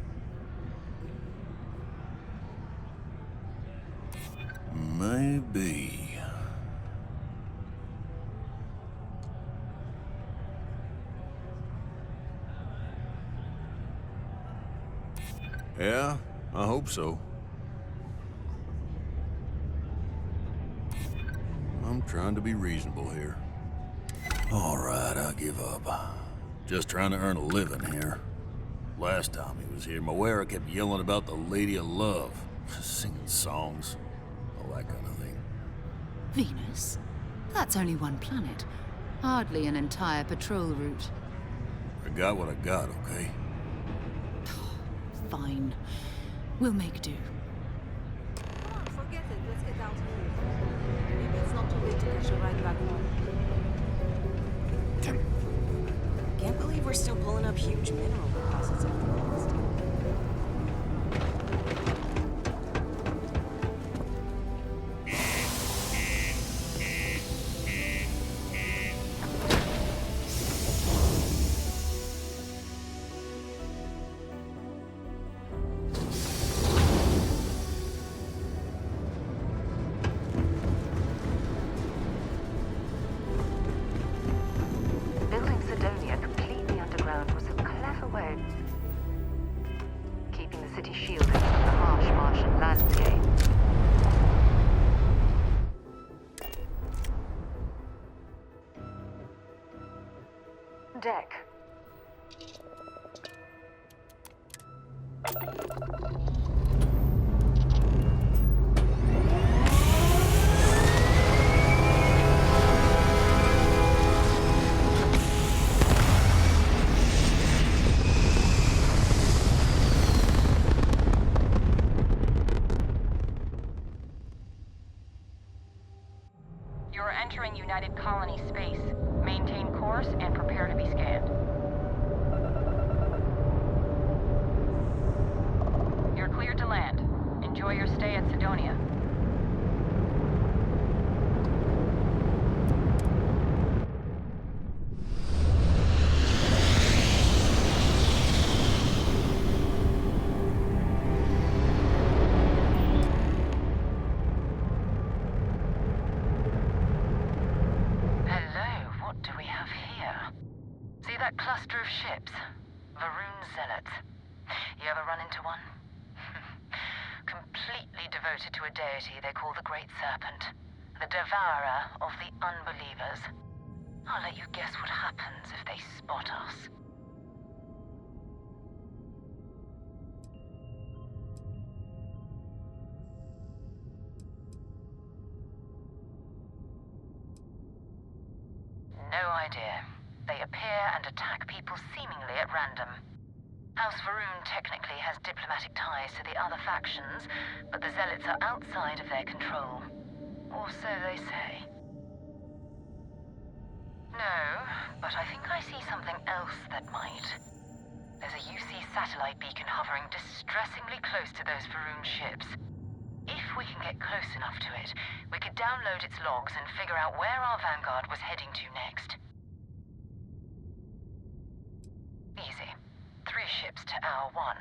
Speaker 21: Maybe. Yeah, I hope so. I'm trying to be reasonable here. All right, I give up. Just trying to earn a living here. Last time he was here, Moera kept yelling about the Lady of Love, singing songs, all that kind of thing.
Speaker 16: Venus? That's only one planet. Hardly an entire patrol route.
Speaker 21: I got what I got, okay?
Speaker 16: Fine. We'll make do.
Speaker 19: Come on, forget it. Let's get out of here. Maybe it's not too late to catch a ride back home.
Speaker 22: Can't believe we're still pulling up huge mineral deposits after all this time.
Speaker 6: Building Sidonia completely underground was a clever way.
Speaker 8: deck. You're entering United Colony space. Maintain course and prepare to be scanned. You're cleared to land. Enjoy your stay at Sidonia. That cluster of ships, Varun Zealots. You ever run into one? Completely devoted to a deity they call the Great Serpent, the devourer of the unbelievers. I'll let you guess what happens if they spot us. No idea. They appear and attack people seemingly at random. House Varun technically has diplomatic ties to the other factions, but the Zealots are outside of their control. Or so they say. No, but I think I see something else that might. There's a UC satellite beacon hovering distressingly close to those Varun ships. If we can get close enough to it, we could download its logs and figure out where our vanguard was heading to next. Easy. 3 ships to our 1.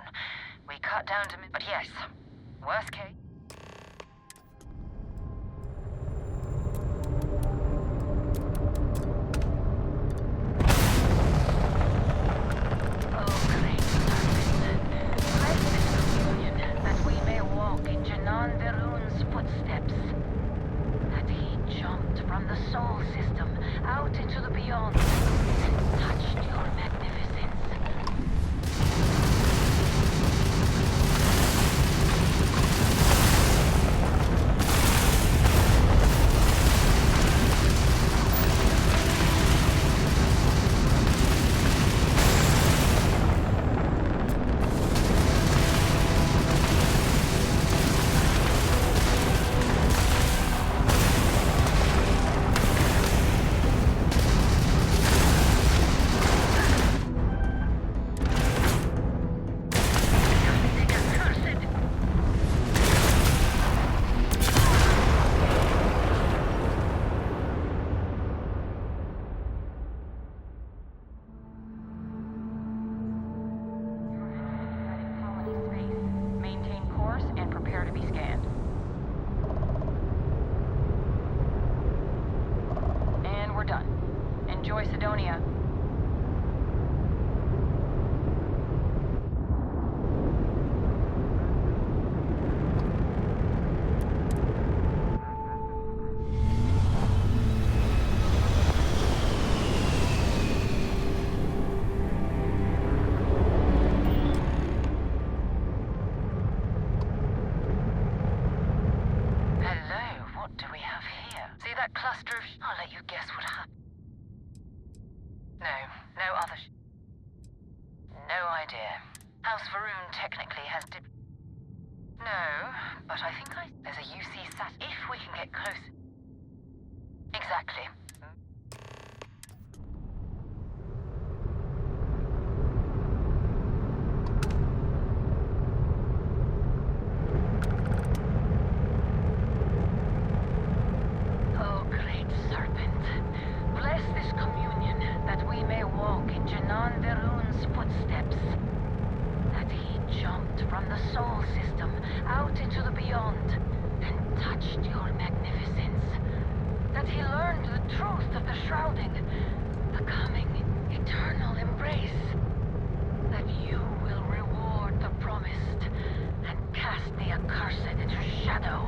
Speaker 8: We cut down to... But yes, worst case... Oh, great serpent. Bless this communion, that we may walk in Janan Verun's footsteps. That he jumped from the soul system out into the beyond and touched your magnificence. And prepare to be scanned. And we're done. Enjoy Sidonia. That cluster of... I'll let you guess what happened. No other... No idea. House Varun technically has No, but I think There's a UC sat... If we can get close... Exactly. From the soul system out into the beyond and touched your magnificence. That he learned the truth of the shrouding, the coming eternal embrace. That you will reward the promised and cast the accursed into shadow.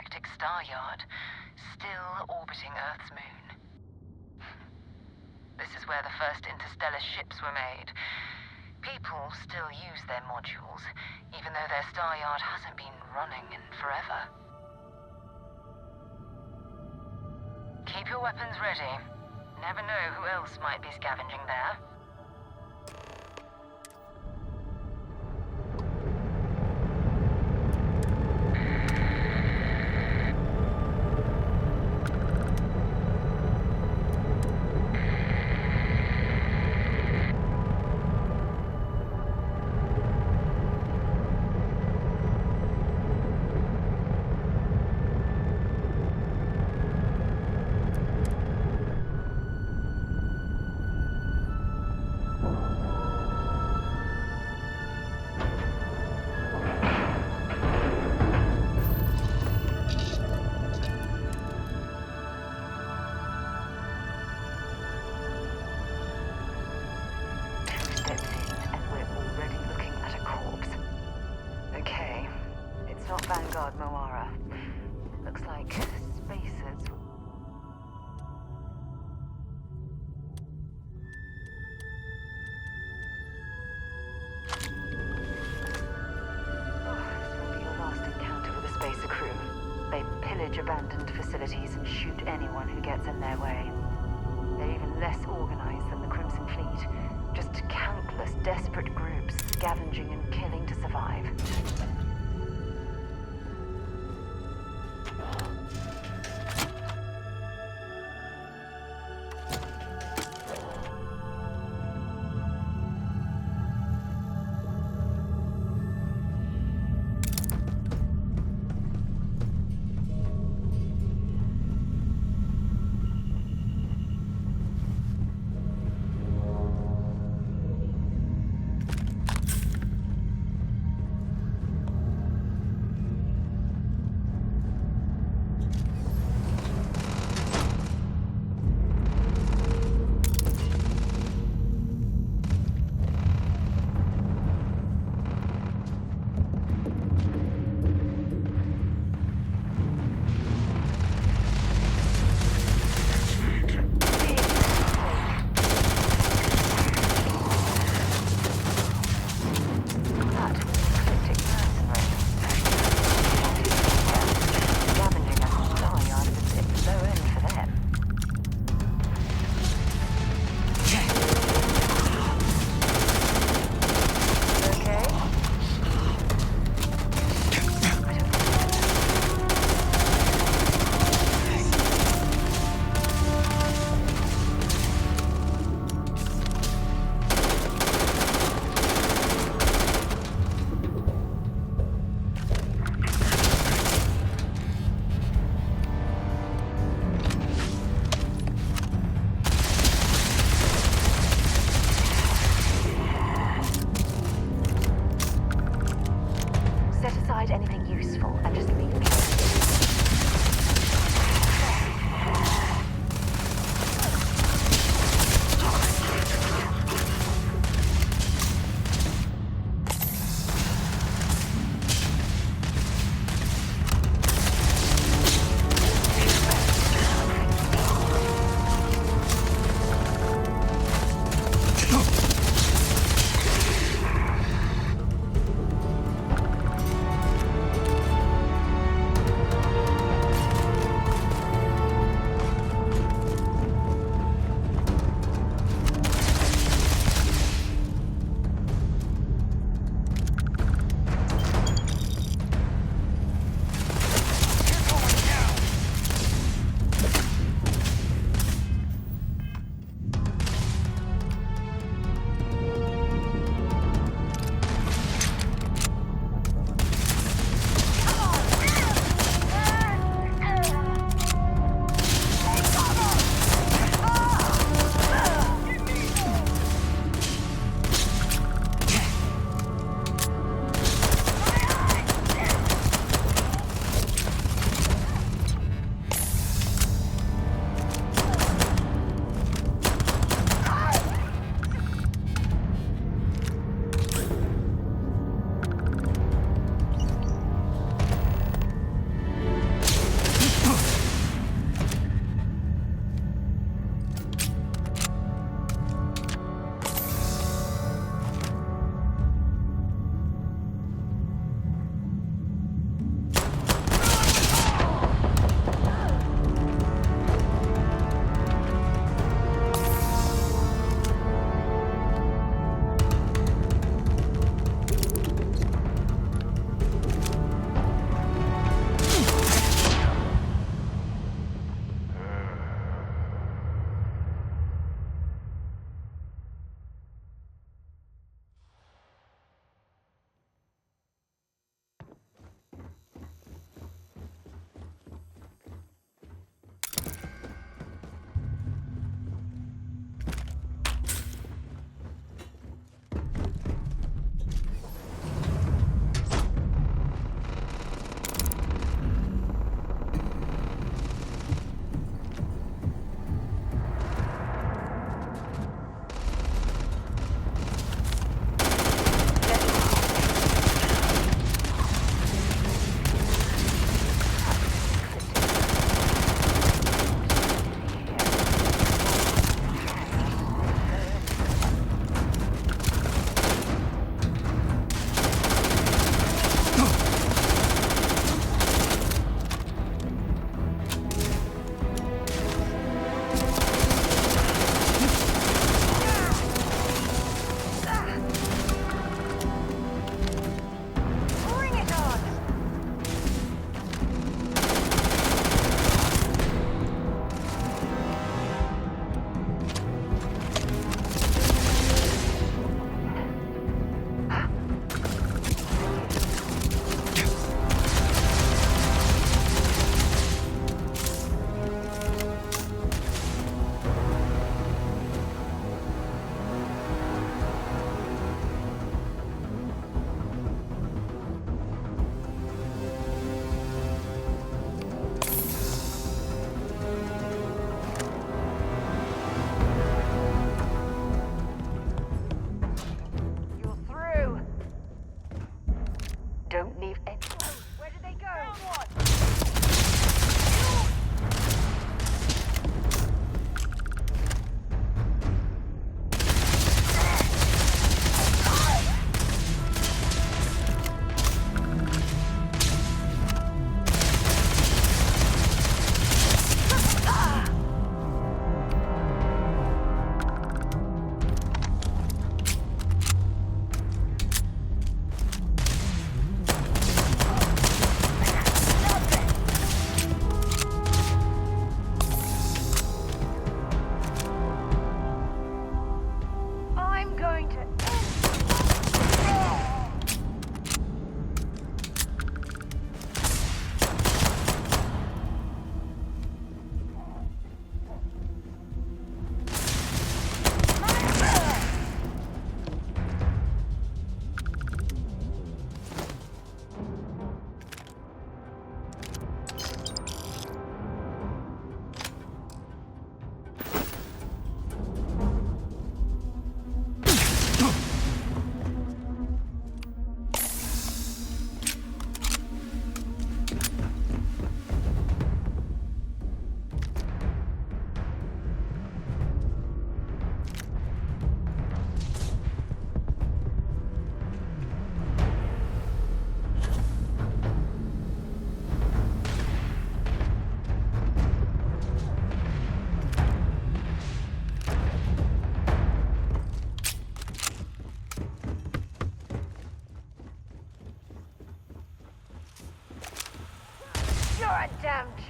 Speaker 8: galactic star yard, still orbiting Earth's moon. This is where the first interstellar ships were made. People still use their modules, even though their star yard hasn't been running in forever. Keep your weapons ready. Never know who else might be scavenging there. Vanguard Moara. Looks like spacers. Oh, this will be your last encounter with a spacer crew. They pillage abandoned facilities and shoot anyone who gets in their way. They're even less organized than the Crimson Fleet. Just countless desperate groups scavenging and killing to survive.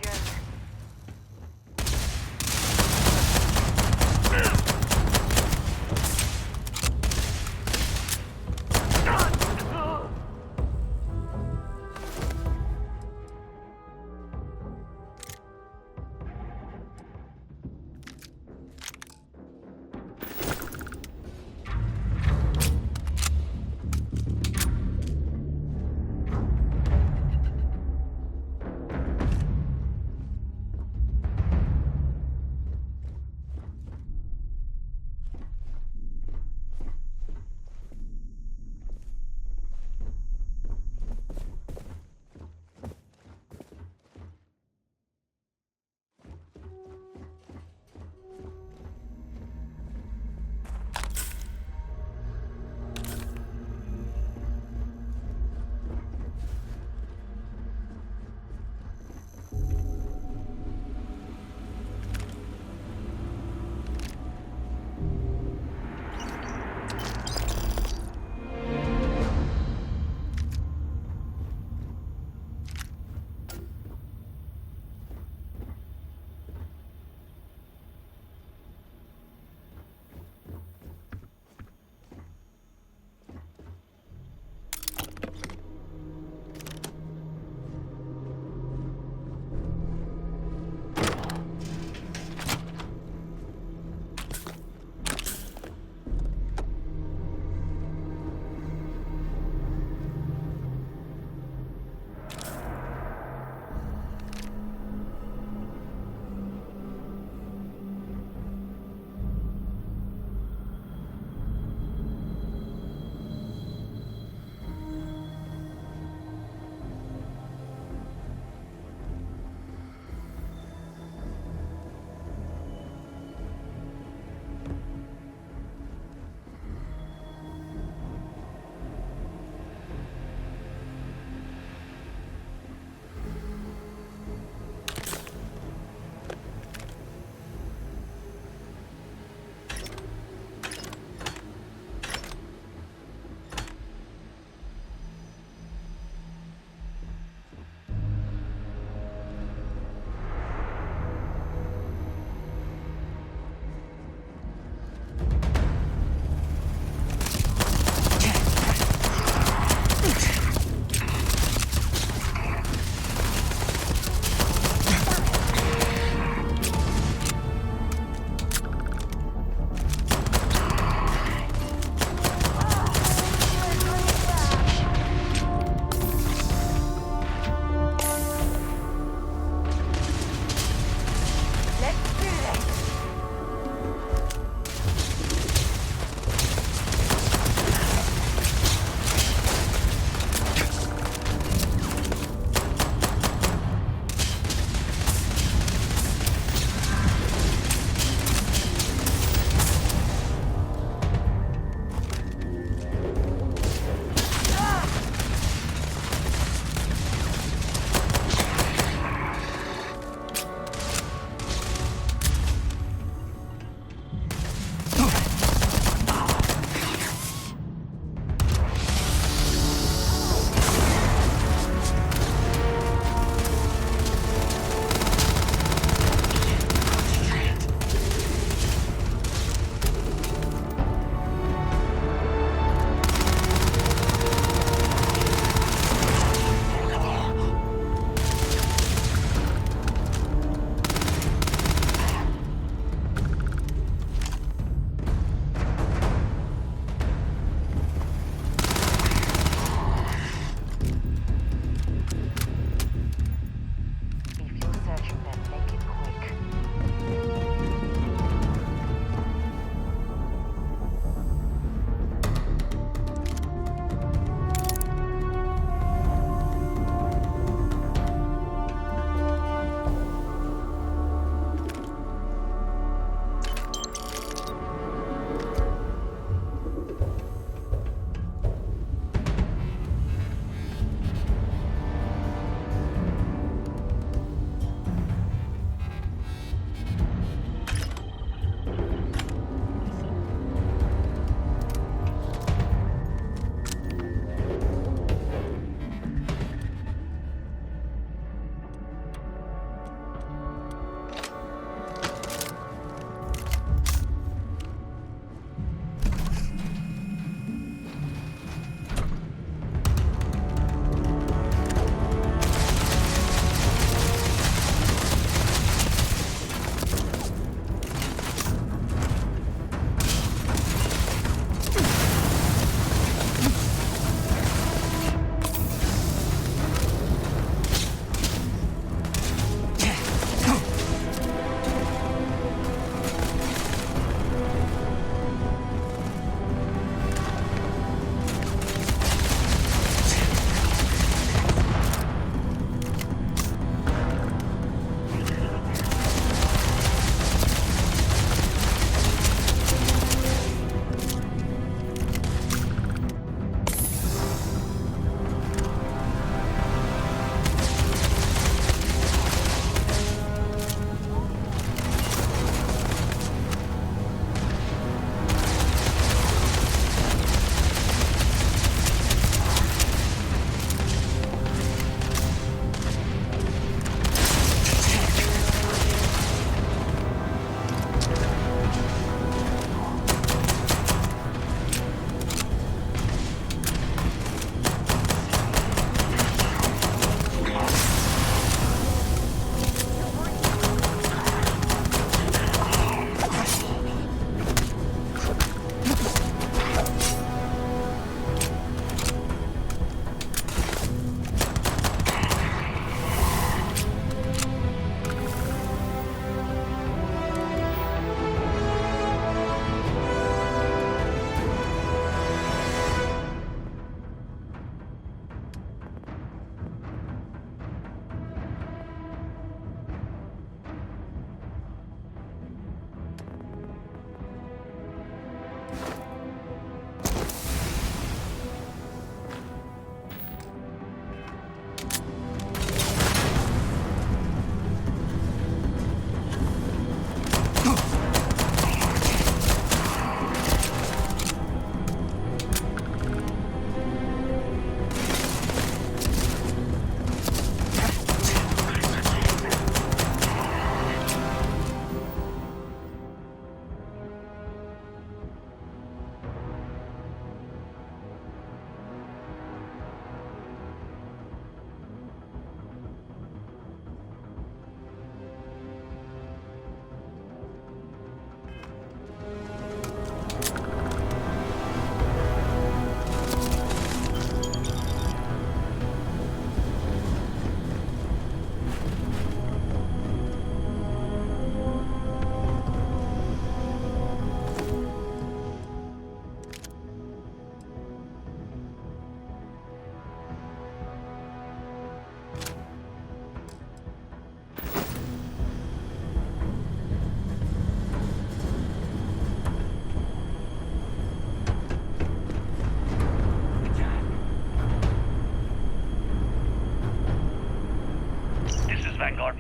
Speaker 8: yet.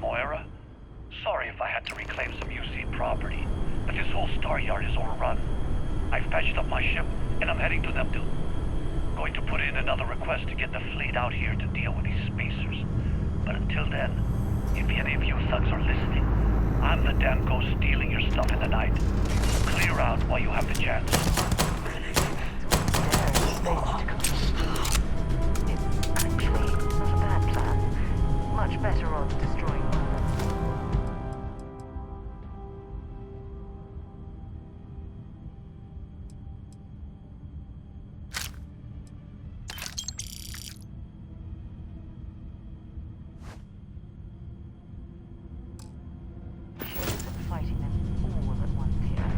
Speaker 2: Moira? Sorry if I had to reclaim some UC property, but this whole star yard is overrun. I've patched up my ship, and I'm heading to Neptune. Going to put in another request to get the fleet out here to deal with these spacers. But until then, if any of you thugs are listening, I'm the damn ghost stealing your stuff in the night. Clear out while you have the chance.
Speaker 8: It's actually not a bad plan. Much better on destroying one. Fighting them all at once here.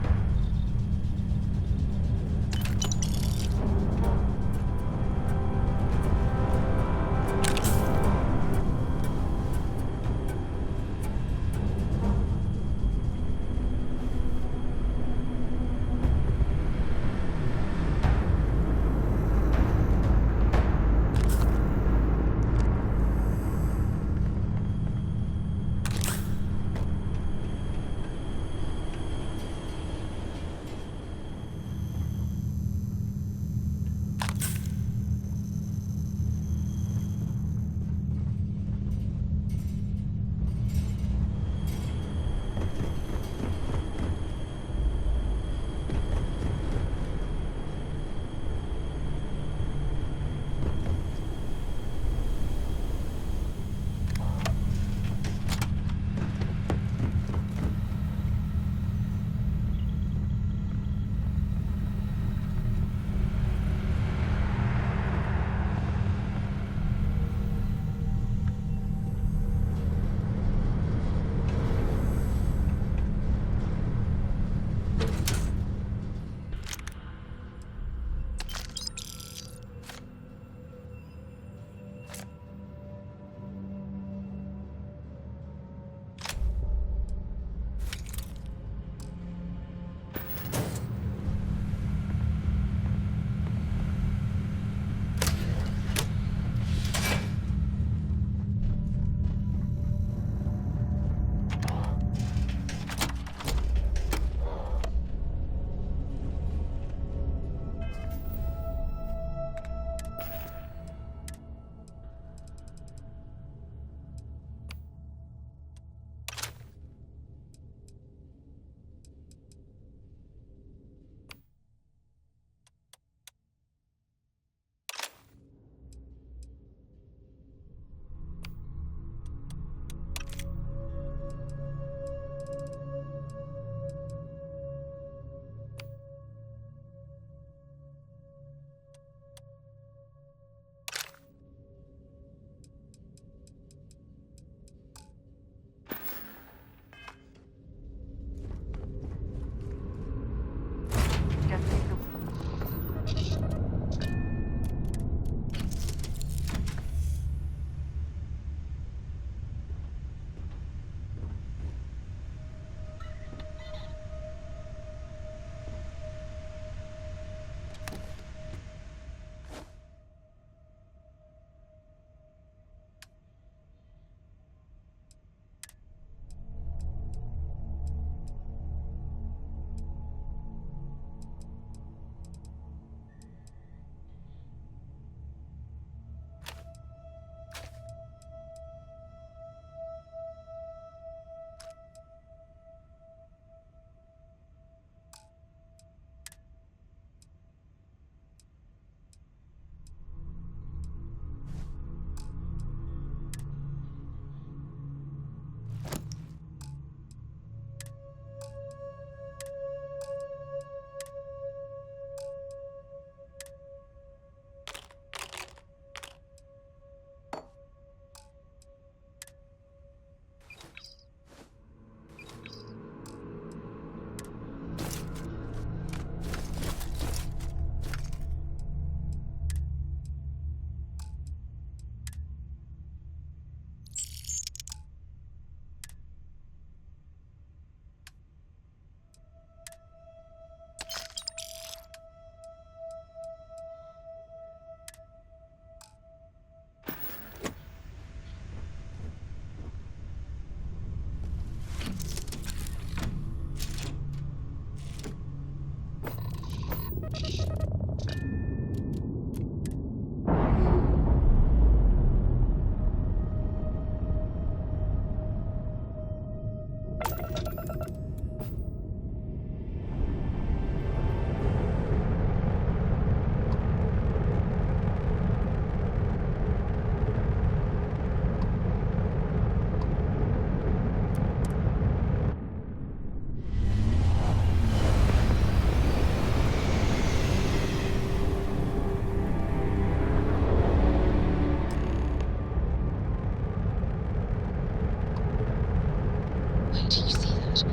Speaker 16: Wait, you see that?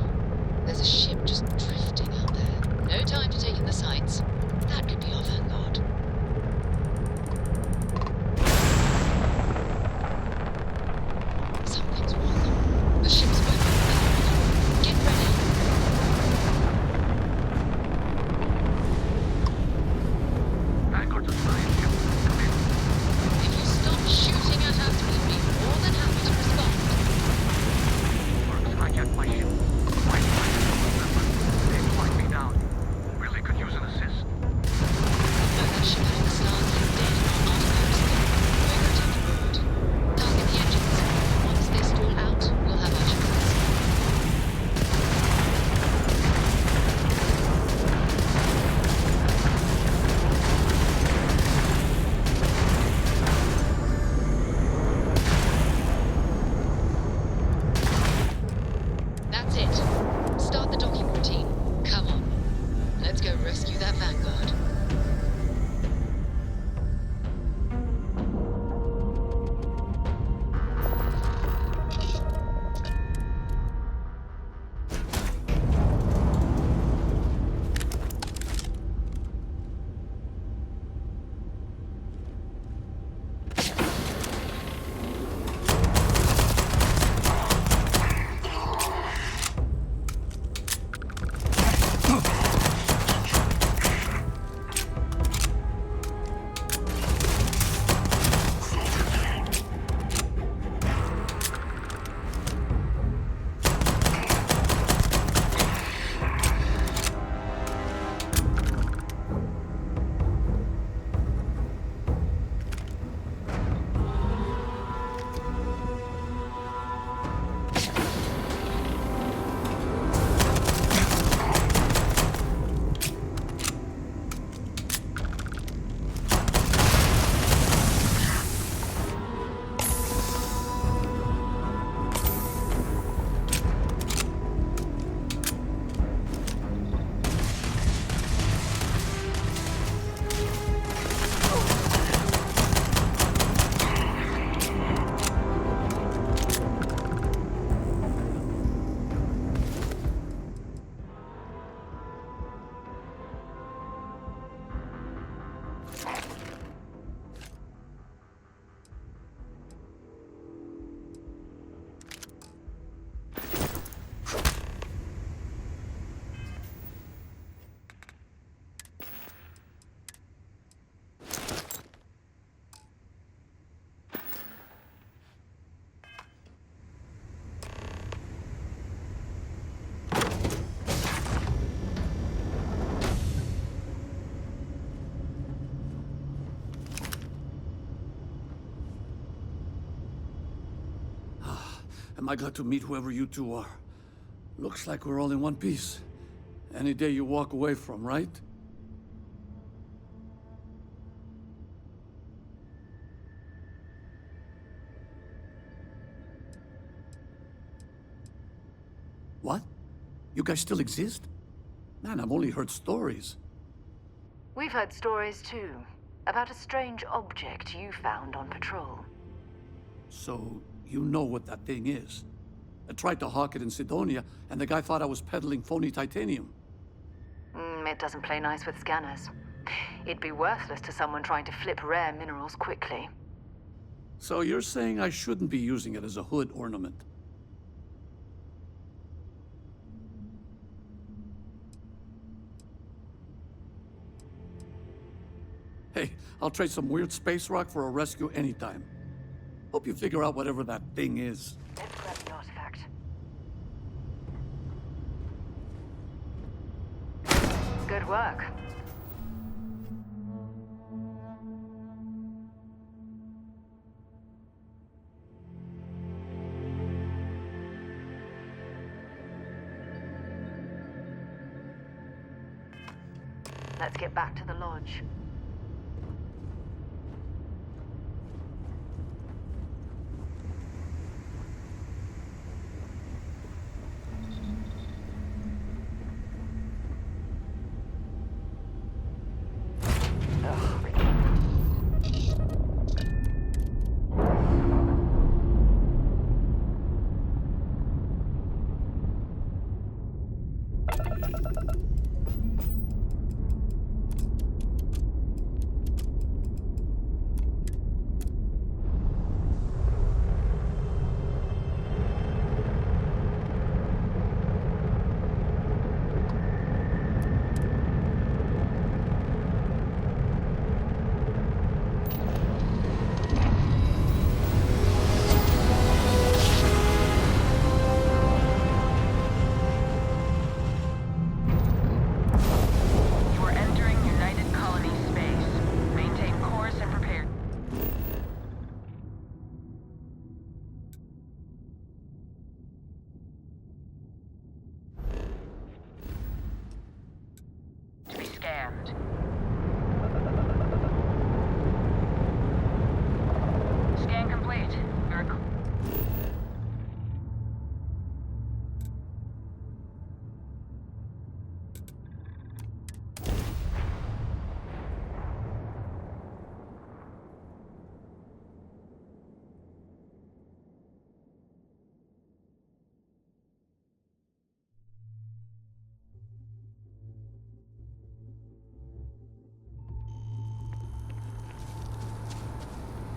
Speaker 16: There's a ship just drifting out there. No time to take in the sights. That could be our vanguard. Something's wrong. The ship's moving. Get ready.
Speaker 2: Vanguard's assigned ship. Come in.
Speaker 16: If you stop shooting at us, we'd be more than happy to respond.
Speaker 2: Works, hijacked my ship. Fighting my ship. They flagged me down. Really could use an assist.
Speaker 16: No, that ship having the stars is dead and our artifacts. We're returning board. Target the engines. Once they stall out, we'll have our chance. That's it. Start the docking routine. Come on. Let's go rescue that vanguard.
Speaker 4: Am I glad to meet whoever you two are. Looks like we're all in one piece. Any day you walk away from, right? What? You guys still exist? Man, I've only heard stories.
Speaker 5: We've heard stories too, about a strange object you found on patrol.
Speaker 4: So, you know what that thing is. I tried to hawk it in Sidonia, and the guy thought I was peddling phony titanium.
Speaker 5: It doesn't play nice with scanners. It'd be worthless to someone trying to flip rare minerals quickly.
Speaker 4: So you're saying I shouldn't be using it as a hood ornament? Hey, I'll trade some weird space rock for a rescue anytime. Hope you figure out whatever that thing is.
Speaker 5: Let's grab the artifact. Good work. Let's get back to the lodge.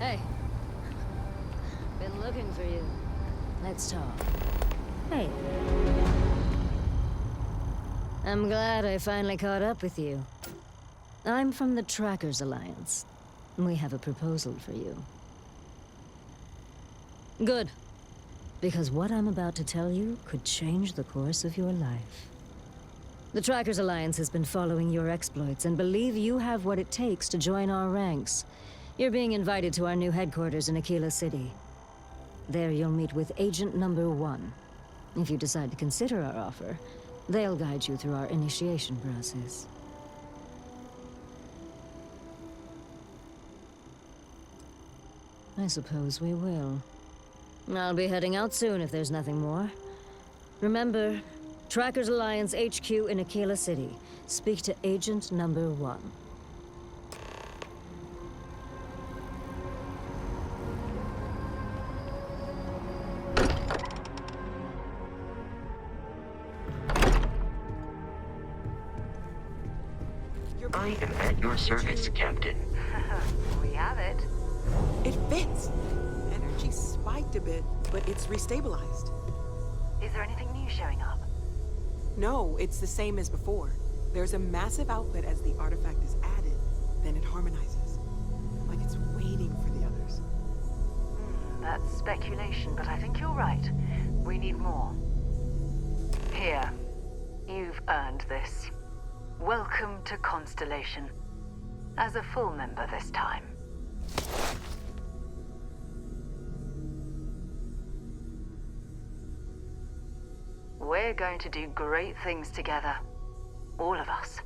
Speaker 7: Hey. Been looking for you. Let's talk. Hey. I'm glad I finally caught up with you. I'm from the Trackers Alliance. We have a proposal for you. Good. Because what I'm about to tell you could change the course of your life. The Trackers Alliance has been following your exploits and believe you have what it takes to join our ranks. You're being invited to our new headquarters in Aquila City. There you'll meet with Agent Number 1. If you decide to consider our offer, they'll guide you through our initiation process. I suppose we will. I'll be heading out soon if there's nothing more. Remember, Trackers Alliance HQ in Aquila City. Speak to Agent Number 1.
Speaker 6: I am at your service, Captain.
Speaker 5: We have it.
Speaker 17: It fits. Energy spiked a bit, but it's restabilized.
Speaker 5: Is there anything new showing up?
Speaker 17: No, it's the same as before. There's a massive output as the artifact is added, then it harmonizes. Like it's waiting for the others.
Speaker 5: That's speculation, but I think you're right. We need more. Here. You've earned this. Welcome to Constellation. As a full member this time. We're going to do great things together. All of us.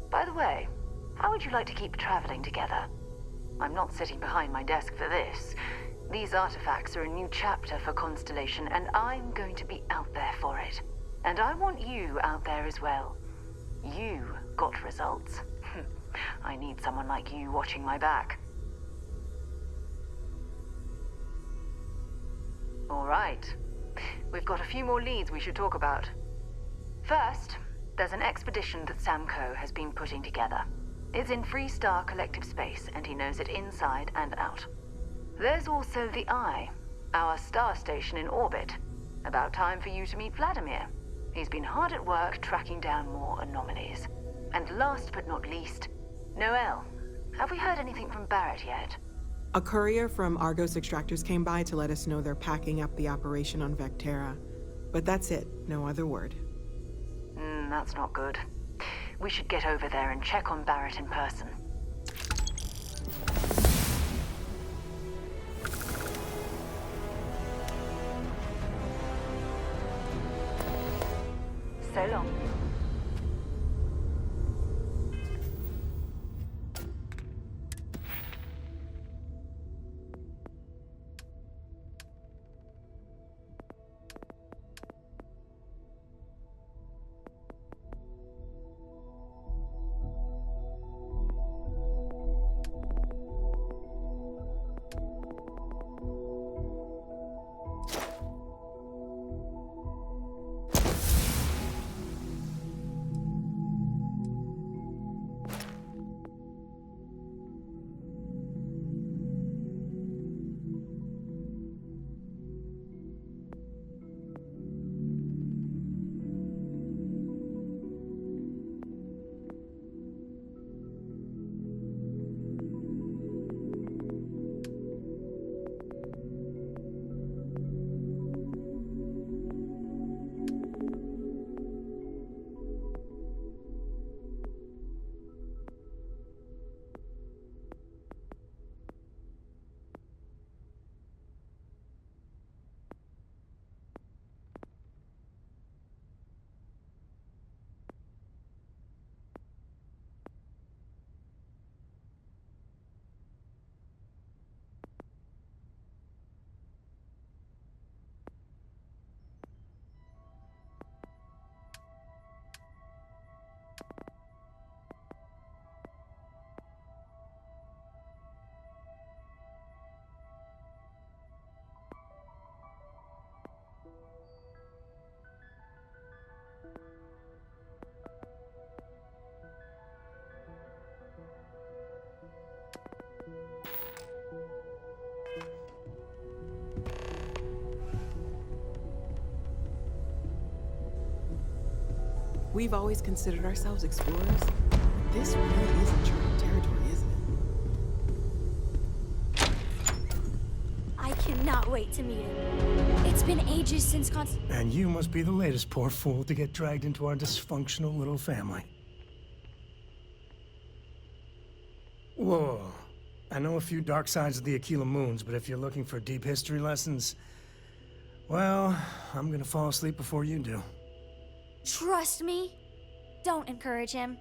Speaker 5: By the way, how would you like to keep traveling together? I'm not sitting behind my desk for this. These artifacts are a new chapter for Constellation, and I'm going to be out there for it. And I want you out there as well. You got results. I need someone like you watching my back. All right. We've got a few more leads we should talk about. First, there's an expedition that Samco has been putting together. It's in Freestar Collective Space, and he knows it inside and out. There's also the Eye, our star station in orbit. About time for you to meet Vladimir. He's been hard at work tracking down more anomalies. And last but not least, Noel. Have we heard anything from Barrett yet?
Speaker 17: A courier from Argos Extractors came by to let us know they're packing up the operation on Vectera. But that's it, no other word.
Speaker 5: That's not good. We should get over there and check on Barrett in person. So long.
Speaker 17: We've always considered ourselves explorers. This really is uncharted territory, isn't it?
Speaker 9: I cannot wait to meet him. It's been ages since
Speaker 10: And you must be the latest poor fool to get dragged into our dysfunctional little family. Whoa. I know a few dark sides of the Aquila Moons, but if you're looking for deep history lessons, well, I'm gonna fall asleep before you do.
Speaker 9: Trust me. Don't encourage him.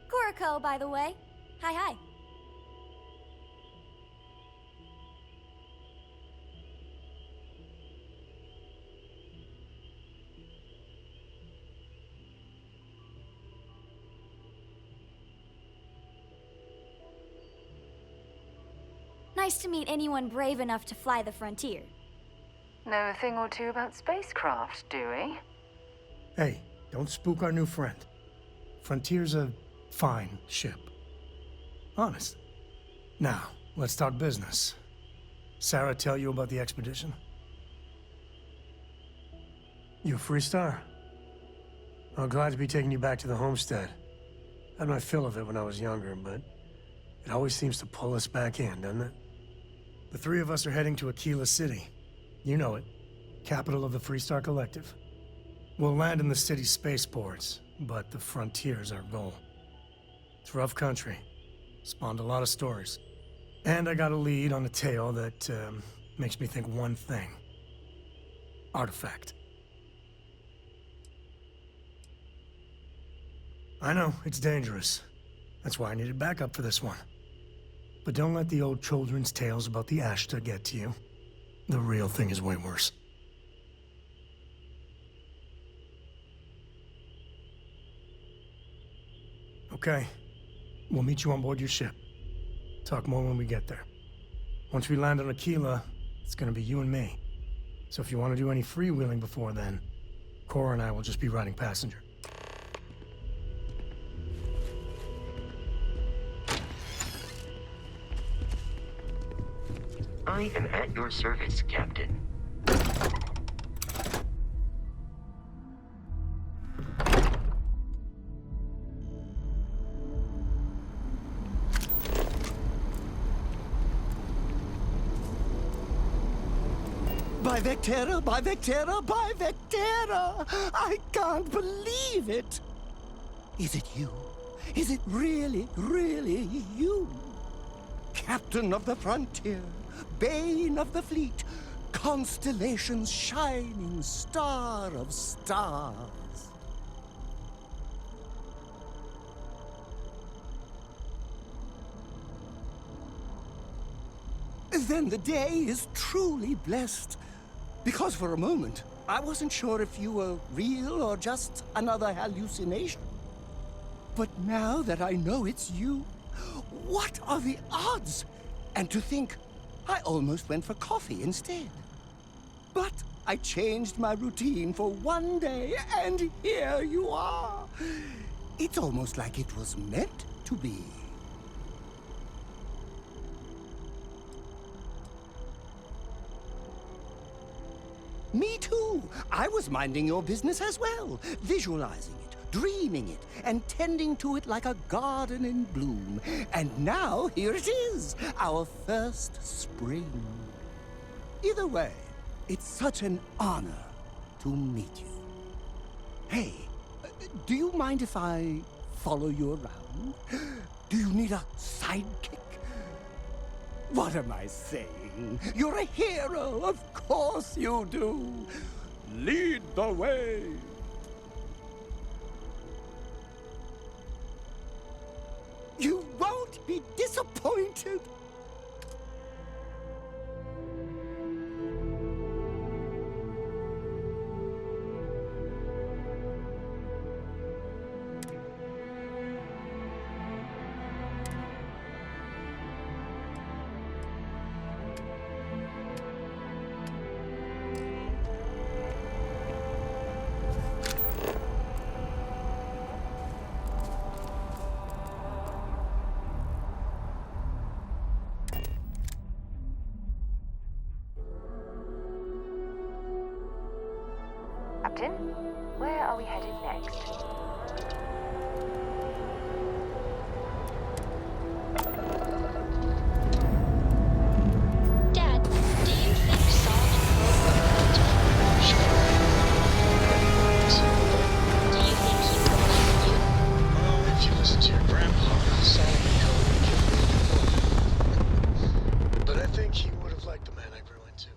Speaker 9: Kuriko, by the way. Hi. Nice to meet anyone brave enough to fly the frontier.
Speaker 5: Know a thing or two about spacecraft, do we?
Speaker 10: Hey, don't spook our new friend. Frontier's a fine ship. Honest. Now, let's talk business. Sarah tell you about the expedition? You a Freestar? I'm glad to be taking you back to the homestead. Had my fill of it when I was younger, but it always seems to pull us back in, doesn't it? The three of us are heading to Aquila City. You know it. Capital of the Freestar Collective. We'll land in the city's spaceports, but the frontier's our goal. It's rough country. Spawned a lot of stories. And I got a lead on a tale that makes me think one thing. Artifact. I know, it's dangerous. That's why I needed backup for this one. But don't let the old children's tales about the Ashta get to you. The real thing is way worse. Okay. We'll meet you on board your ship. Talk more when we get there. Once we land on Aquila, it's gonna be you and me. So if you want to do any freewheeling before then, Cora and I will just be riding passenger.
Speaker 6: I am at your service, Captain.
Speaker 23: By Vectera, by Vectera, by Vectera! I can't believe it! Is it you? Is it really, really you? Captain of the frontier, bane of the fleet, constellation's shining star of stars. Then the day is truly blessed. Because for a moment, I wasn't sure if you were real or just another hallucination. But now that I know it's you, what are the odds? And to think, I almost went for coffee instead. But I changed my routine for one day, and here you are. It's almost like it was meant to be. Me too. I was minding your business as well, visualizing it, dreaming it, and tending to it like a garden in bloom. And now, here it is, our first spring. Either way, it's such an honor to meet you. Hey, do you mind if I follow you around? Do you need a sidekick? What am I saying? You're a hero, of course you do. Lead the way. You won't be disappointed.
Speaker 5: Captain, where are we headed next?
Speaker 1: Dad, do you think Saul and Cole were going to forge do you think he would have liked you?
Speaker 14: Well, if you listen to your grandpa, Saul and Cole would kill me before. But I think he would have liked the man I grew into.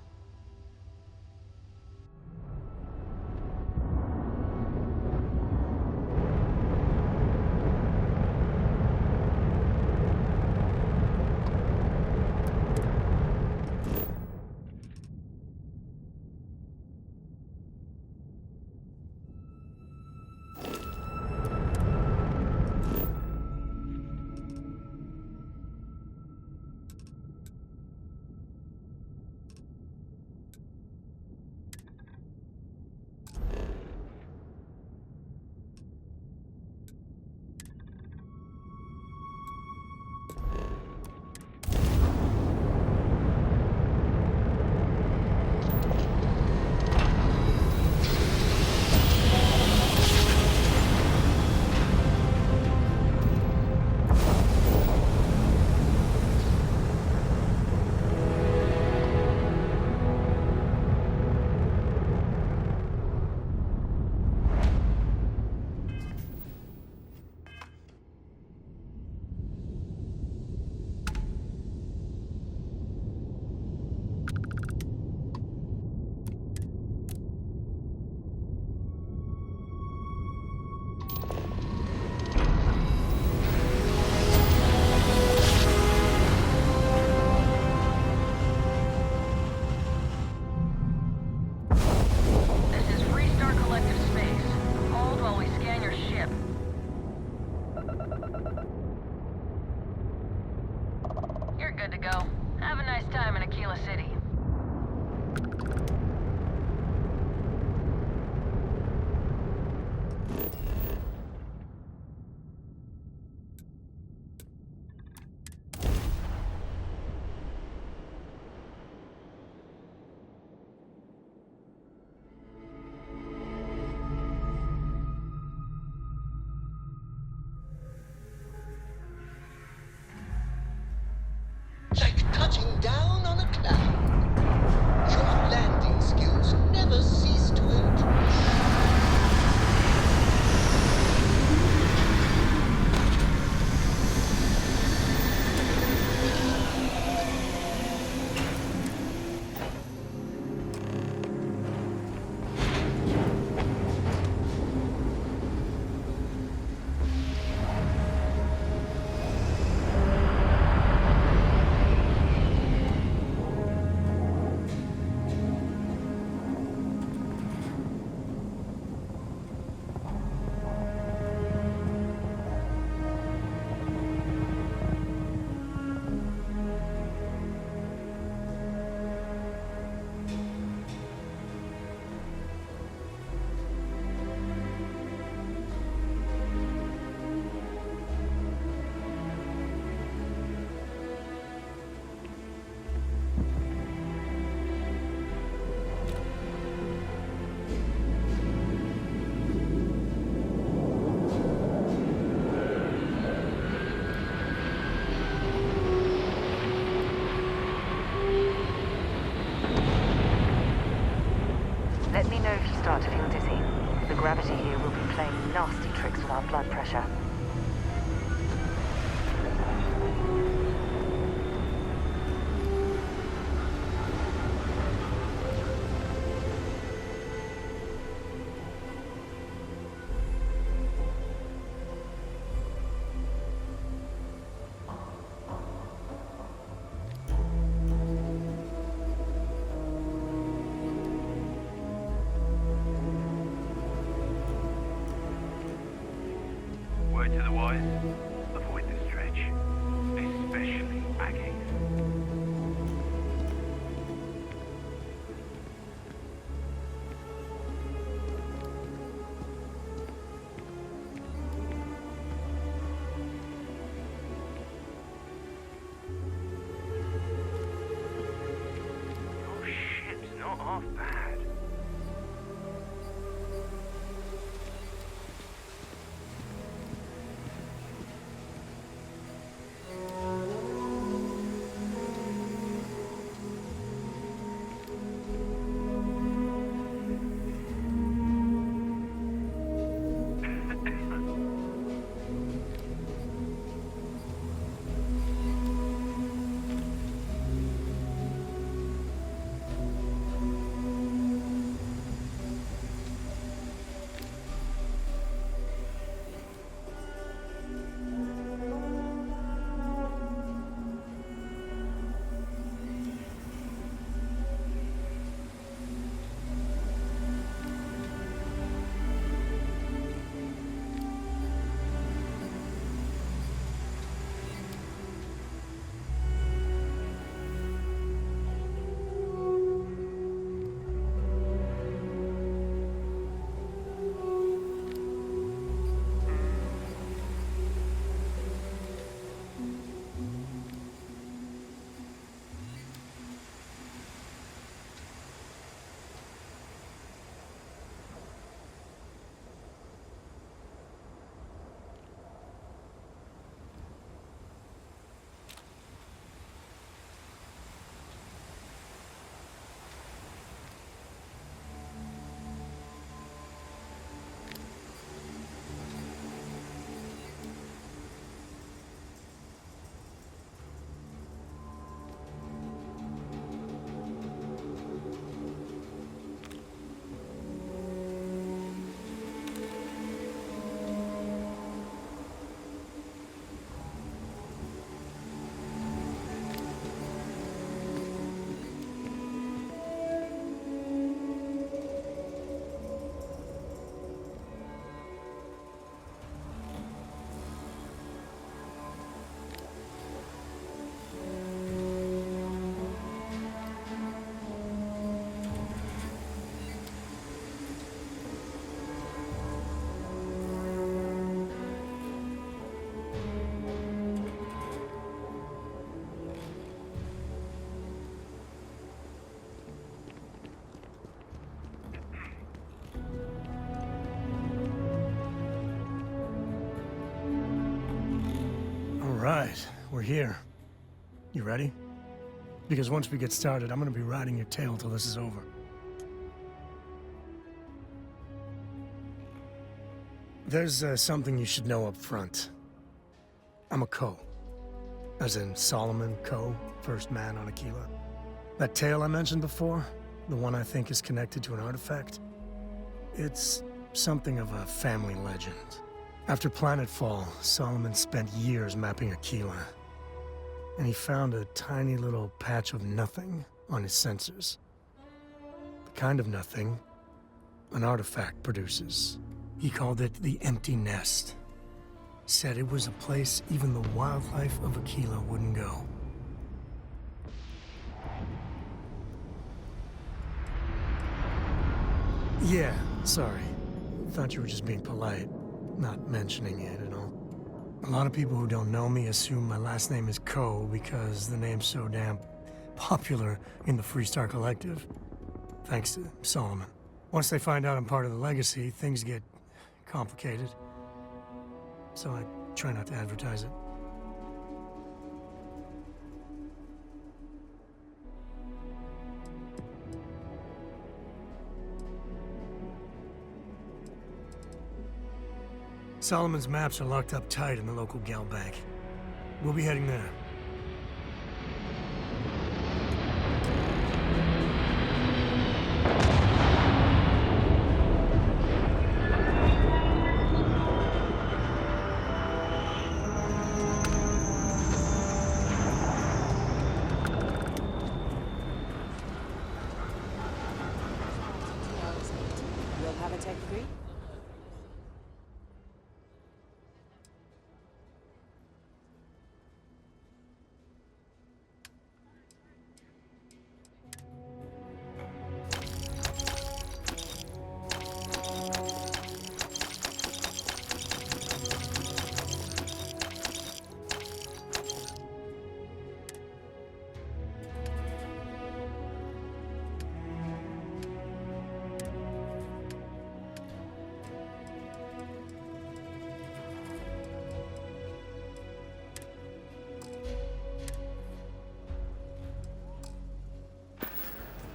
Speaker 8: Good to go. Have a nice time in Aquila City.
Speaker 23: Like touching down on a cloud. Your landing skills never cease to impress.
Speaker 5: Let me know if you start to feel dizzy. The gravity here will be playing nasty tricks with our blood pressure.
Speaker 2: Word to the wise, avoid the stretch, especially Agate. Your ship's not half bad.
Speaker 10: right, we're here. You ready? Because once we get started, I'm gonna be riding your tail till this is over. There's something you should know up front. I'm a Ko. As in Solomon Ko, first man on Aquila. That tale I mentioned before, the one I think is connected to an artifact, it's something of a family legend. After planetfall, Solomon spent years mapping Aquila, and he found a tiny little patch of nothing on his sensors. The kind of nothing an artifact produces. He called it the Empty Nest. Said it was a place even the wildlife of Aquila wouldn't go. Yeah, sorry. Thought you were just being polite, not mentioning it at all. A lot of people who don't know me assume my last name is Ko because the name's so damn popular in the Freestar Collective. Thanks to Solomon. Once they find out I'm part of the Legacy, things get complicated. So I try not to advertise it. Solomon's maps are locked up tight in the local gal bank. We'll be heading there.
Speaker 22: We'll have a tech free?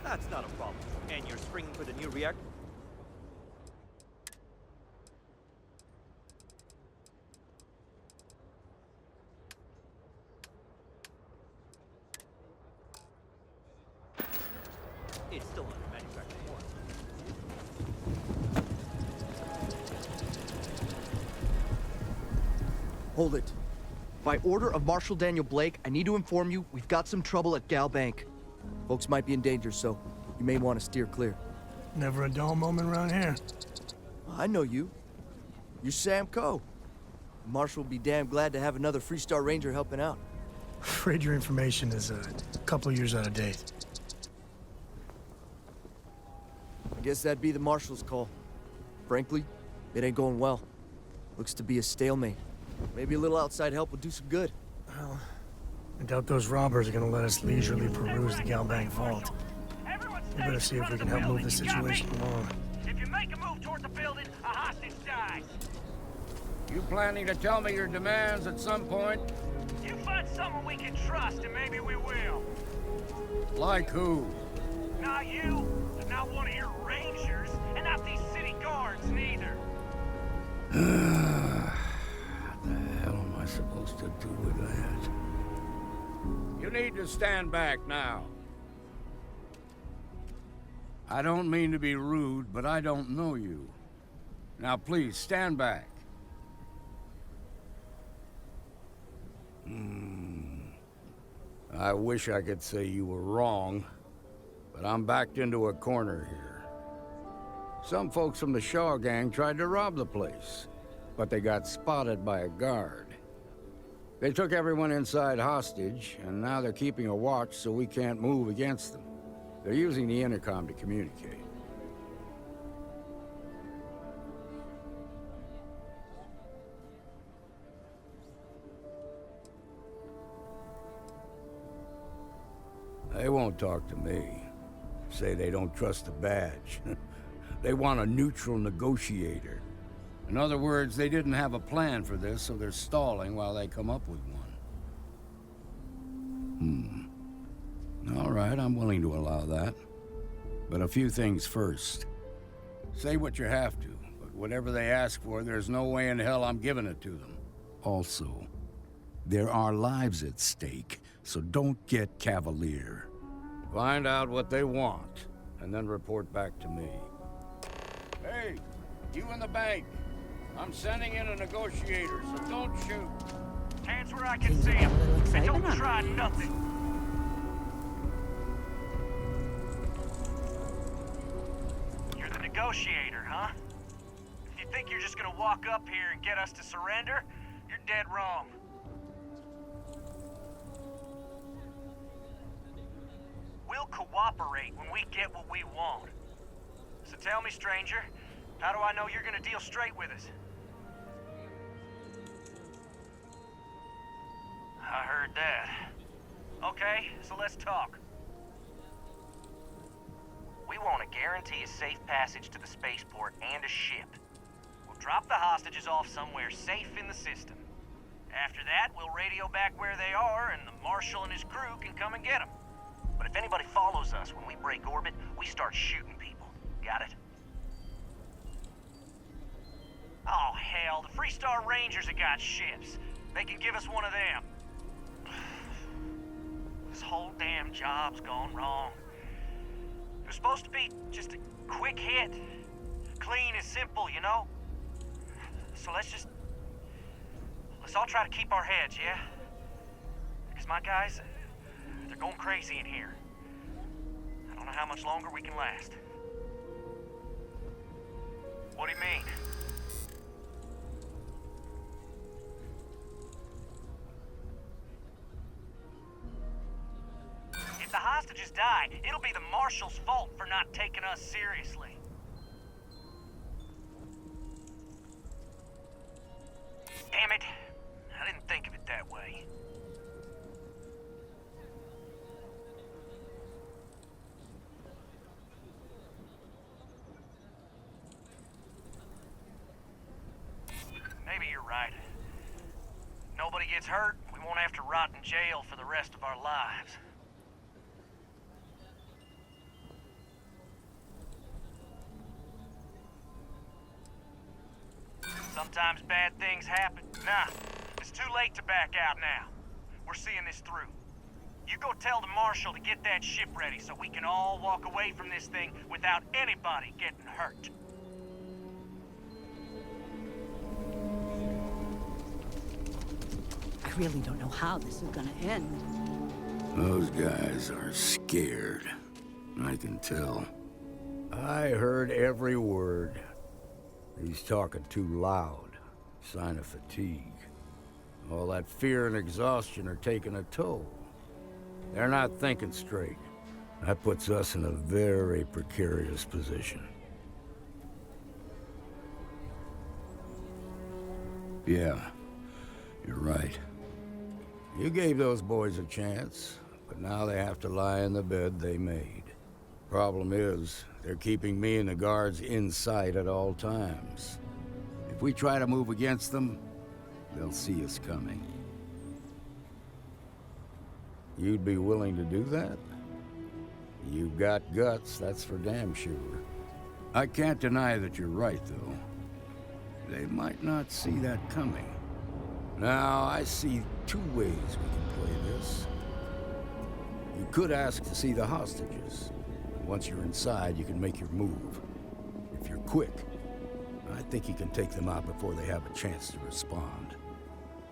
Speaker 3: That's not a problem. And you're springing for the new reactor? It's still under manufacturing warranty.
Speaker 12: Hold it. By order of Marshal Daniel Blake, I need to inform you we've got some trouble at Gal Bank. Folks might be in danger, so you may want to steer clear.
Speaker 10: Never a dull moment around here.
Speaker 12: I know you. You're Sam Ko. Marshal will be damn glad to have another Freestar Ranger helping out.
Speaker 10: Afraid your information is a couple of years out of date.
Speaker 12: I guess that'd be the Marshal's call. Frankly, it ain't going well. Looks to be a stalemate. Maybe a little outside help would do some good.
Speaker 10: Well, I doubt those robbers are gonna let us leisurely peruse the Gal Bank vault. We better see if we can help move the situation along.
Speaker 3: If you make a move toward the building, a hostage dies.
Speaker 15: You planning to tell me your demands at some point?
Speaker 3: You find someone we can trust, and maybe we will.
Speaker 15: Like who?
Speaker 3: Not you, and not one of your rangers, and not these city guards, neither.
Speaker 15: What the hell am I supposed to do with that? You need to stand back now. I don't mean to be rude, but I don't know you. Now please, stand back. I wish I could say you were wrong, but I'm backed into a corner here. Some folks from the Shaw gang tried to rob the place, but they got spotted by a guard. They took everyone inside hostage, and now they're keeping a watch so we can't move against them. They're using the intercom to communicate. They won't talk to me. Say they don't trust the badge. They want a neutral negotiator. In other words, they didn't have a plan for this, so they're stalling while they come up with one. All right, I'm willing to allow that. But a few things first. Say what you have to, but whatever they ask for, there's no way in hell I'm giving it to them. Also, there are lives at stake, so don't get cavalier. Find out what they want, and then report back to me. Hey, you in the bank. I'm sending in a negotiator, so don't shoot.
Speaker 3: Hands where I can see him. And don't try nothing. You're the negotiator, huh? If you think you're just gonna walk up here and get us to surrender, you're dead wrong. We'll cooperate when we get what we want. So tell me, stranger, how do I know you're gonna deal straight with us? I heard that. Okay, so let's talk. We want to guarantee a safe passage to the spaceport and a ship. We'll drop the hostages off somewhere safe in the system. After that, we'll radio back where they are, and the Marshal and his crew can come and get them. But if anybody follows us when we break orbit, we start shooting people. Got it? Oh, hell, the Freestar Rangers have got ships. They can give us one of them. This whole damn job's gone wrong. It was supposed to be just a quick hit. Clean and simple, you know? So let's all try to keep our heads, yeah? Because my guys, they're going crazy in here. I don't know how much longer we can last. What do you mean? If the hostages die, it'll be the Marshal's fault for not taking us seriously. Damn it. I didn't think of it that way. Maybe you're right. Nobody gets hurt, we won't have to rot in jail for the rest of our lives. Sometimes bad things happen. Nah, it's too late to back out now. We're seeing this through. You go tell the Marshal to get that ship ready so we can all walk away from this thing without anybody getting hurt.
Speaker 11: I really don't know how this is gonna end.
Speaker 15: Those guys are scared. I can tell. I heard every word. He's talking too loud. Sign of fatigue. All that fear and exhaustion are taking a toll. They're not thinking straight. That puts us in a very precarious position. Yeah, you're right. You gave those boys a chance, but now they have to lie in the bed they made. Problem is, they're keeping me and the guards in sight at all times. If we try to move against them, they'll see us coming. You'd be willing to do that? You've got guts, that's for damn sure. I can't deny that you're right, though. They might not see that coming. Now, I see two ways we can play this. You could ask to see the hostages. Once you're inside, you can make your move. If you're quick, I think you can take them out before they have a chance to respond.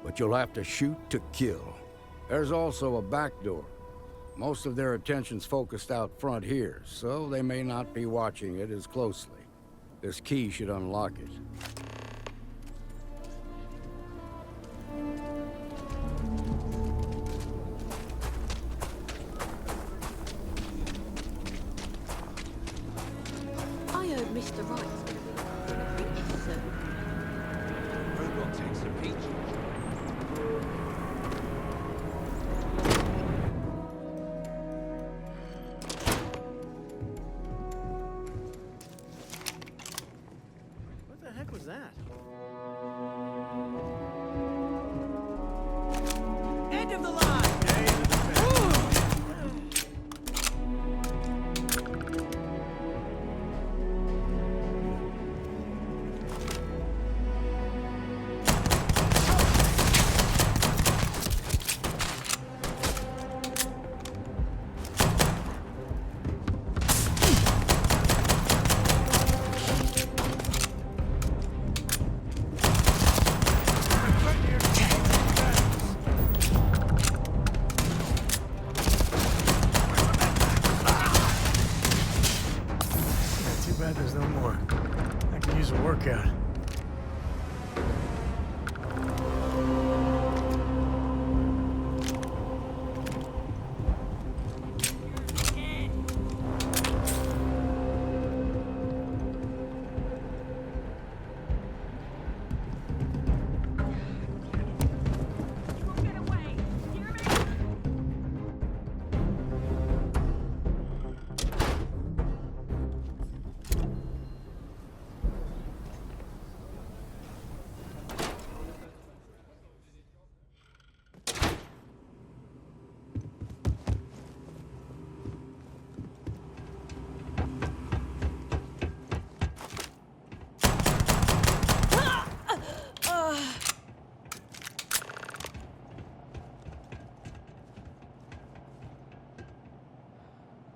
Speaker 15: But you'll have to shoot to kill. There's also a back door. Most of their attention's focused out front here, so they may not be watching it as closely. This key should unlock it.
Speaker 11: I heard Mr. Wright's gonna be finished soon.
Speaker 3: Robot takes a peach.
Speaker 13: What the heck was that?
Speaker 17: End of the line!
Speaker 10: Look out.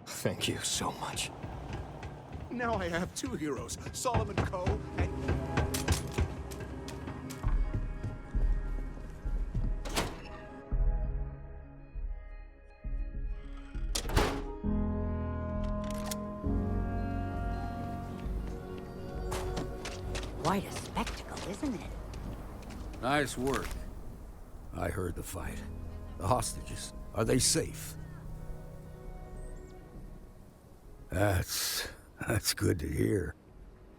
Speaker 23: Thank you so much.
Speaker 13: Now I have two heroes, Solomon Coe and...
Speaker 18: Quite a spectacle, isn't it?
Speaker 15: Nice work. I heard the fight. The hostages, are they safe? That's good to hear.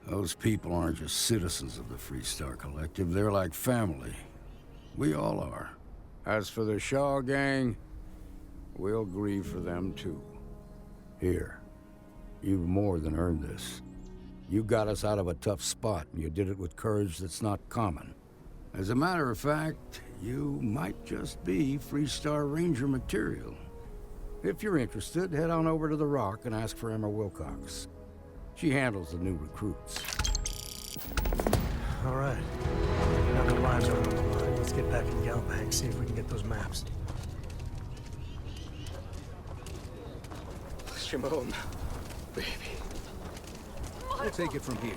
Speaker 15: Those people aren't just citizens of the Freestar Collective, they're like family. We all are. As for the Shaw gang, we'll grieve for them too. Here, you've more than earned this. You got us out of a tough spot, and you did it with courage that's not common. As a matter of fact, you might just be Freestar Ranger material. If you're interested, head on over to the Rock and ask for Emma Wilcox. She handles the new recruits.
Speaker 10: All right. Now the lives are on the line. Let's get back in Galbank, see if we can get those maps.
Speaker 23: Shimon, baby.
Speaker 4: We'll take it from here.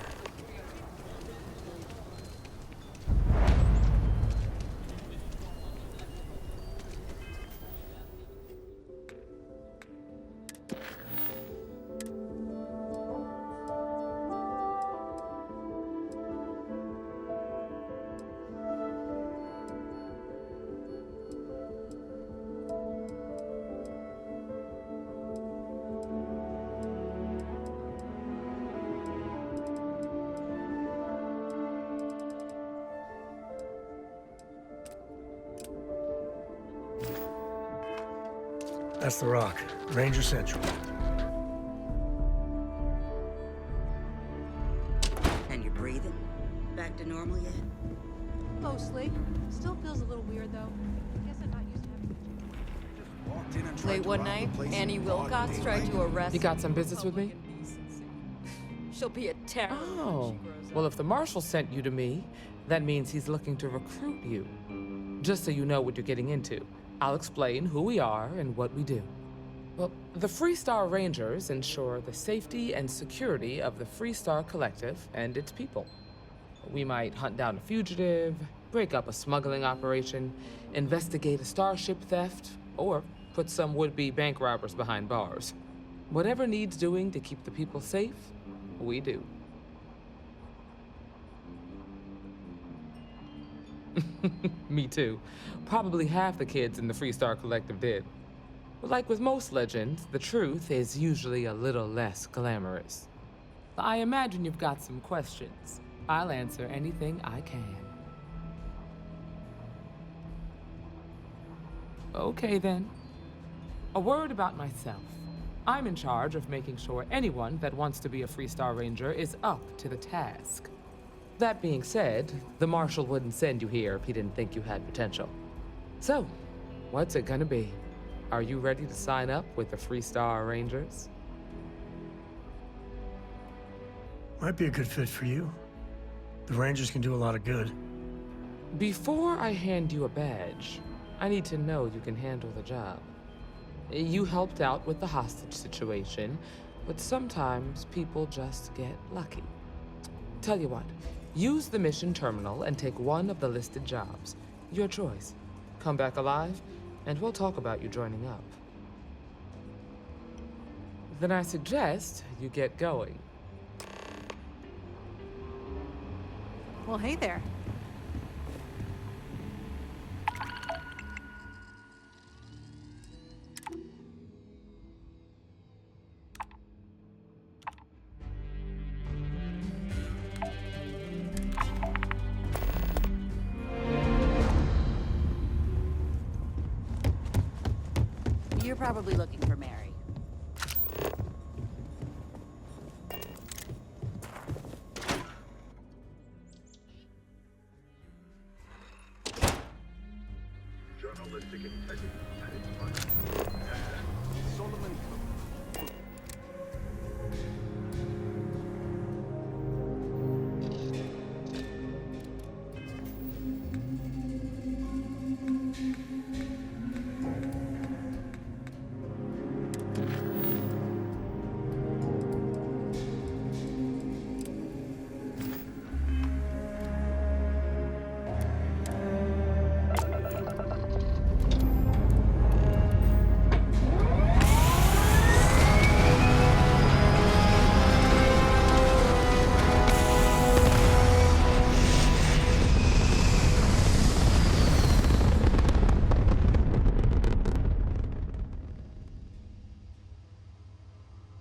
Speaker 10: That's the Rock. Ranger Central.
Speaker 18: And you're breathing? Back to normal yet?
Speaker 19: Mostly. Still feels a little weird, though. Guess I'm not used to having...
Speaker 11: Late one night, Annie Wilcox tried to arrest...
Speaker 20: You got some business with me?
Speaker 11: She'll be a terror.
Speaker 20: Oh. Well, if the Marshal sent you to me, that means he's looking to recruit you. Just so you know what you're getting into. I'll explain who we are and what we do. Well, the Freestar Rangers ensure the safety and security of the Freestar Collective and its people. We might hunt down a fugitive, break up a smuggling operation, investigate a starship theft, or put some would-be bank robbers behind bars. Whatever needs doing to keep the people safe, we do. Me too. Probably half the kids in the Freestar Collective did. But like with most legends, the truth is usually a little less glamorous. I imagine you've got some questions. I'll answer anything I can. Okay then. A word about myself. I'm in charge of making sure anyone that wants to be a Freestar Ranger is up to the task. That being said, the Marshal wouldn't send you here if he didn't think you had potential. So, what's it gonna be? Are you ready to sign up with the Freestar Rangers?
Speaker 10: Might be a good fit for you. The Rangers can do a lot of good.
Speaker 20: Before I hand you a badge, I need to know you can handle the job. You helped out with the hostage situation, but sometimes people just get lucky. Tell you what, use the mission terminal and take one of the listed jobs. Your choice. Come back alive, and we'll talk about you joining up. Then I suggest you get going.
Speaker 19: Well, hey there.
Speaker 18: You're probably looking for Mary.
Speaker 14: Journalistic integrity at its finest.
Speaker 12: Solomon.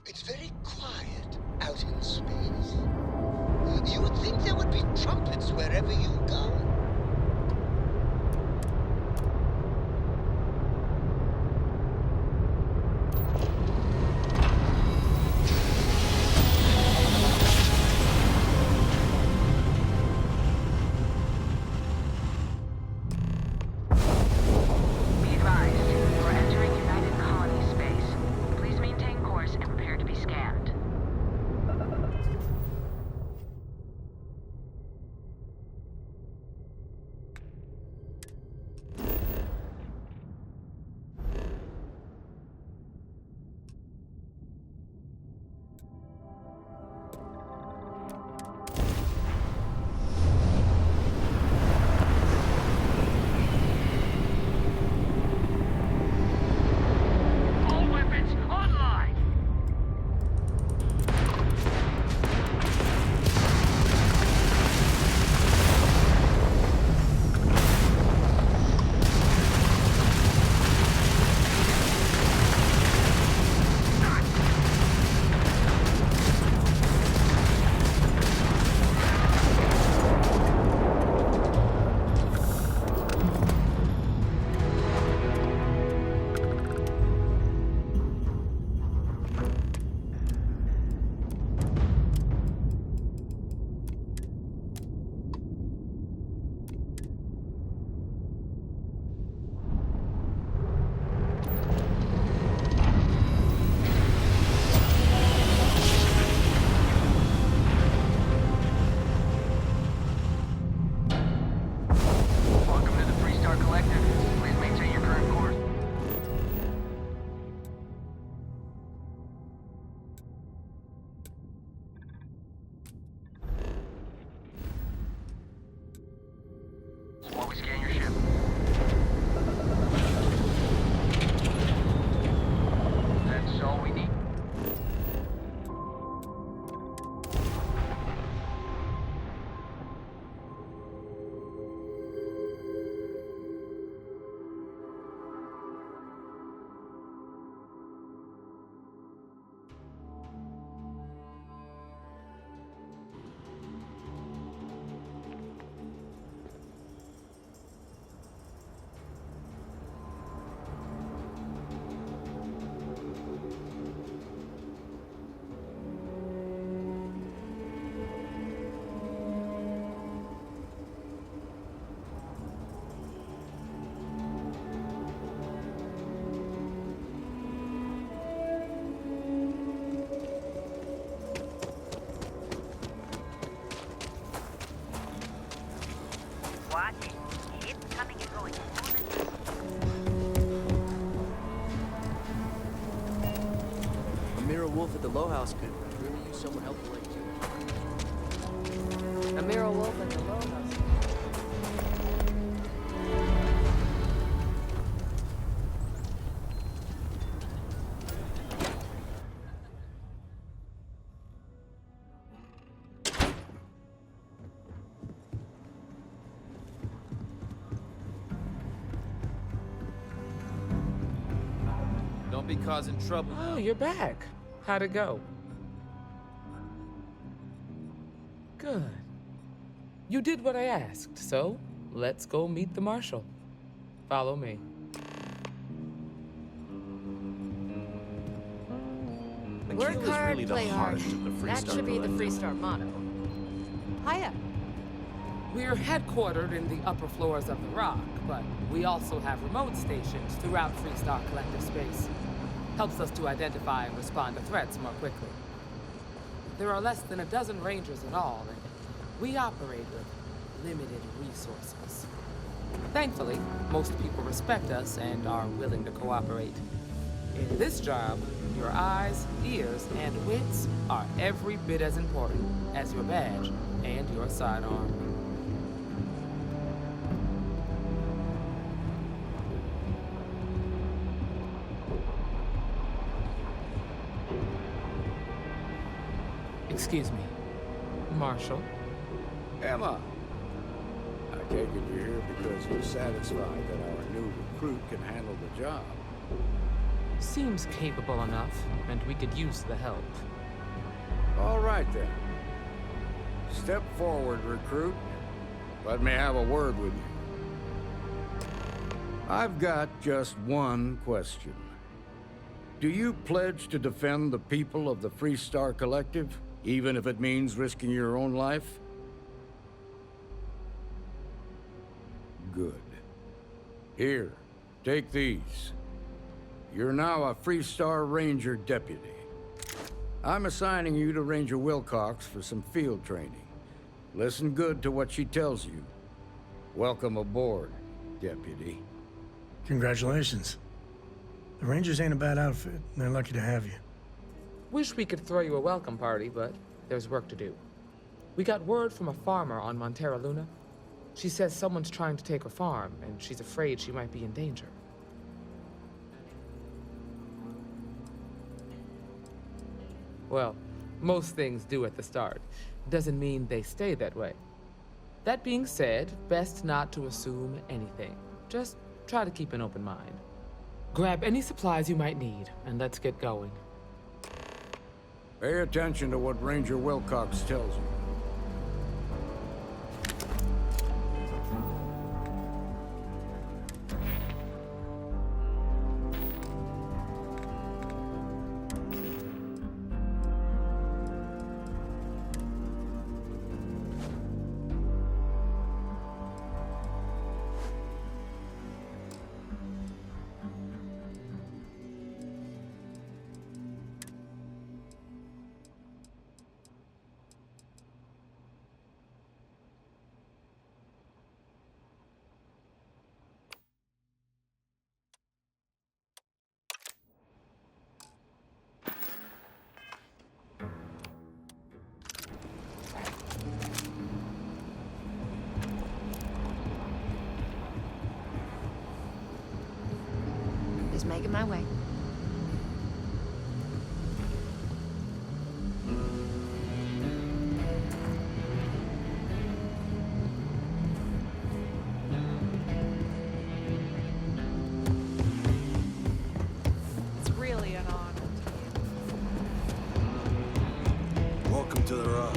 Speaker 23: It's very quiet out in space. You would think there would be trumpets wherever you go.
Speaker 8: Be advised, you are entering United Colony space. Please maintain course and prepare to be scanned.
Speaker 3: All weapons online! Welcome to the Freestar Collective. Please maintain your current course. While we scan your ship. That's all we need.
Speaker 18: Watch it. It's coming and going.
Speaker 12: Amira Wolf at the Low House could really use someone helpful like you.
Speaker 20: Amira Wolf at the Low House.
Speaker 7: be causing trouble.
Speaker 20: Oh, you're back. How'd it go? Good. You did what I asked, so let's go meet the Marshal. Follow me.
Speaker 7: The
Speaker 11: Work
Speaker 7: kill is
Speaker 11: hard,
Speaker 7: really the
Speaker 11: play
Speaker 7: heart
Speaker 11: hard.
Speaker 7: of the
Speaker 11: That
Speaker 7: Freestar
Speaker 11: should be the
Speaker 7: Collective.
Speaker 11: Freestar motto.
Speaker 19: Hiya.
Speaker 20: We're headquartered in the upper floors of the Rock, but we also have remote stations throughout Freestar Collective space. Helps us to identify and respond to threats more quickly. There are less than a dozen Rangers in all, and we operate with limited resources. Thankfully, most people respect us and are willing to cooperate. In this job, your eyes, ears, and wits are every bit as important as your badge and your sidearm. Excuse me, Marshal.
Speaker 15: Emma, I take it you're here because you're satisfied that our new recruit can handle the job.
Speaker 20: Seems capable enough, and we could use the help.
Speaker 15: All right, then. Step forward, recruit. Let me have a word with you. I've got just one question. Do you pledge to defend the people of the Freestar Collective, even if it means risking your own life? Good. Here, take these. You're now a Freestar Ranger deputy. I'm assigning you to Ranger Wilcox for some field training. Listen good to what she tells you. Welcome aboard, deputy.
Speaker 10: Congratulations. The Rangers ain't a bad outfit, and they're lucky to have you.
Speaker 20: Wish we could throw you a welcome party, but there's work to do. We got word from a farmer on Montera Luna. She says someone's trying to take her farm, and she's afraid she might be in danger. Well, most things do at the start. Doesn't mean they stay that way. That being said, best not to assume anything. Just try to keep an open mind. Grab any supplies you might need, and let's get going.
Speaker 15: Pay attention to what Ranger Wilcox tells you.
Speaker 11: Just making my way.
Speaker 17: It's really an honor.
Speaker 13: Welcome to the Rock.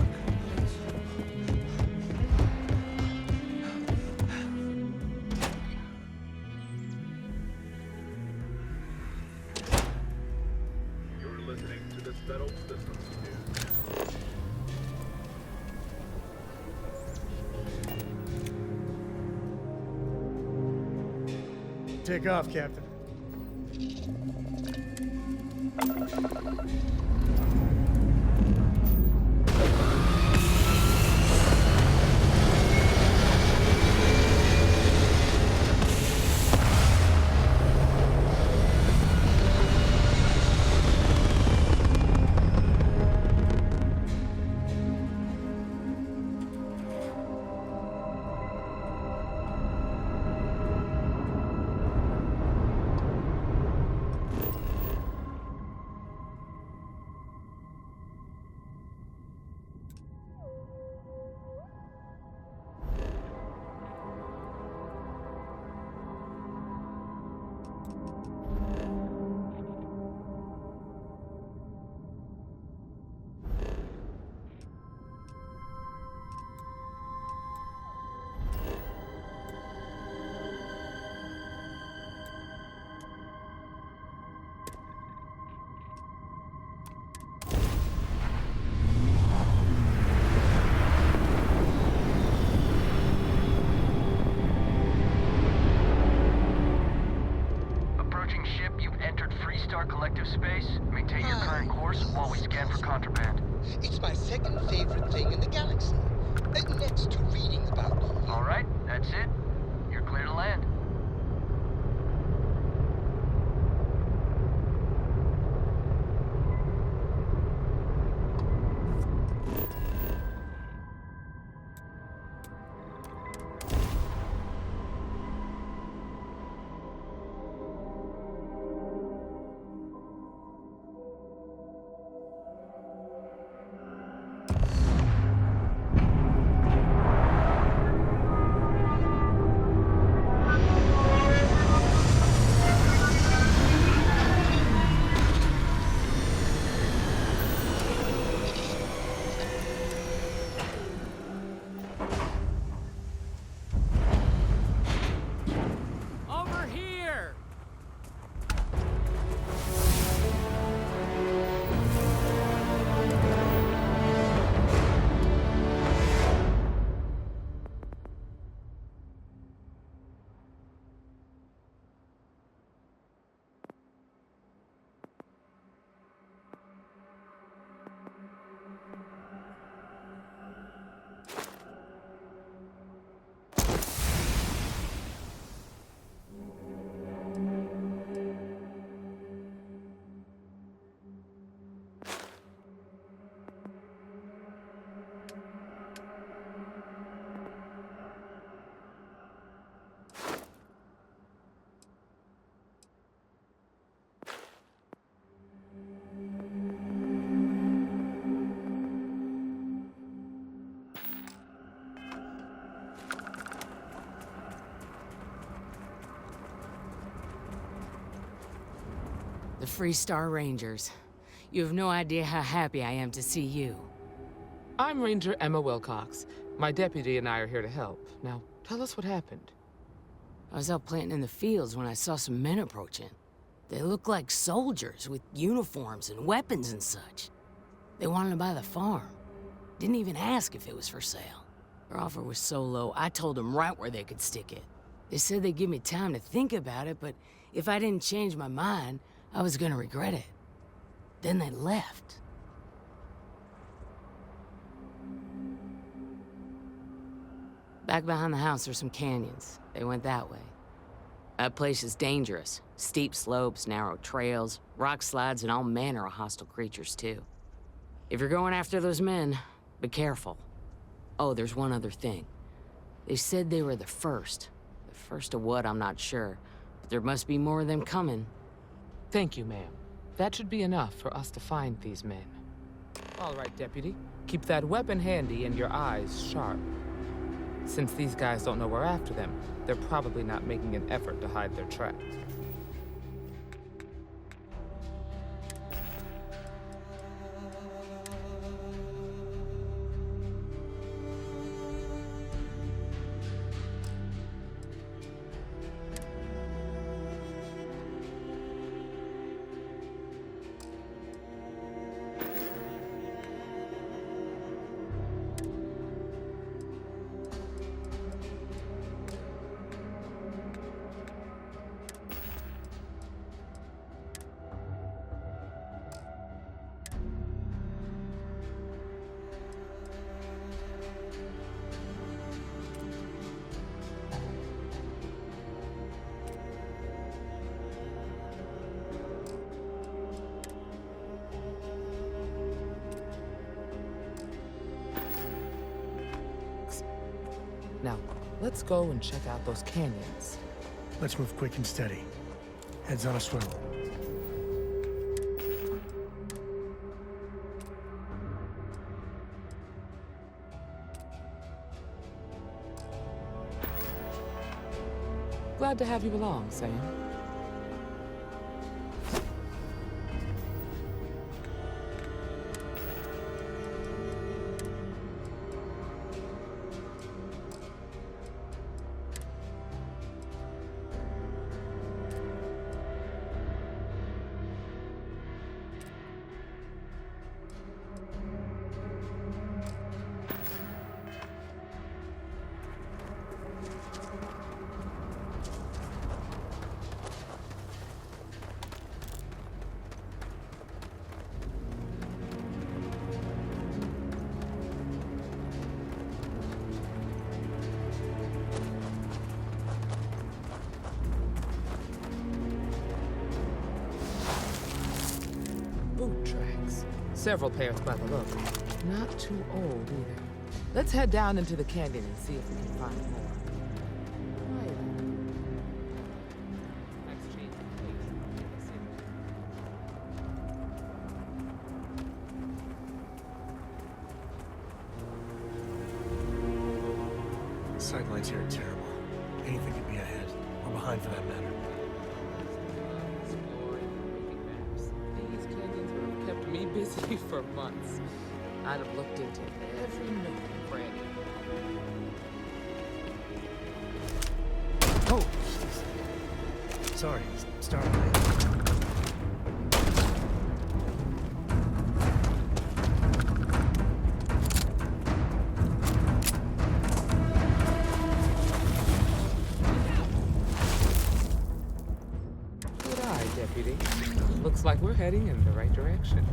Speaker 14: You're listening to the Settled Systems News.
Speaker 10: Take off, Captain.
Speaker 9: The Free Star Rangers. You have no idea how happy I am to see you.
Speaker 20: I'm Ranger Emma Wilcox. My deputy and I are here to help. Now, tell us what happened.
Speaker 9: I was out planting in the fields when I saw some men approaching. They looked like soldiers with uniforms and weapons and such. They wanted to buy the farm. Didn't even ask if it was for sale. Their offer was so low, I told them right where they could stick it. They said they'd give me time to think about it, but if I didn't change my mind, I was gonna regret it. Then they left. Back behind the house are some canyons. They went that way. That place is dangerous. Steep slopes, narrow trails, rock slides, and all manner of hostile creatures, too. If you're going after those men, be careful. Oh, there's one other thing. They said they were the first. The first of what, I'm not sure. But there must be more of them coming.
Speaker 20: Thank you, ma'am. That should be enough for us to find these men. All right, Deputy. Keep that weapon handy and your eyes sharp. Since these guys don't know we're after them, they're probably not making an effort to hide their track. Now, let's go and check out those canyons.
Speaker 10: Let's move quick and steady. Heads on a swivel.
Speaker 20: Glad to have you along, Sam. Boot tracks. Several pairs by the look. Not too old either. Let's head down into the canyon and see if we can find more.
Speaker 10: Sightlines here are terrible. Anything could be ahead, or behind for that matter.
Speaker 20: These canyons would have kept me busy for months. I'd have looked into every nook and cranny.
Speaker 10: Oh! Sorry, Starfield.
Speaker 20: Deputy. Looks like we're heading in the right direction.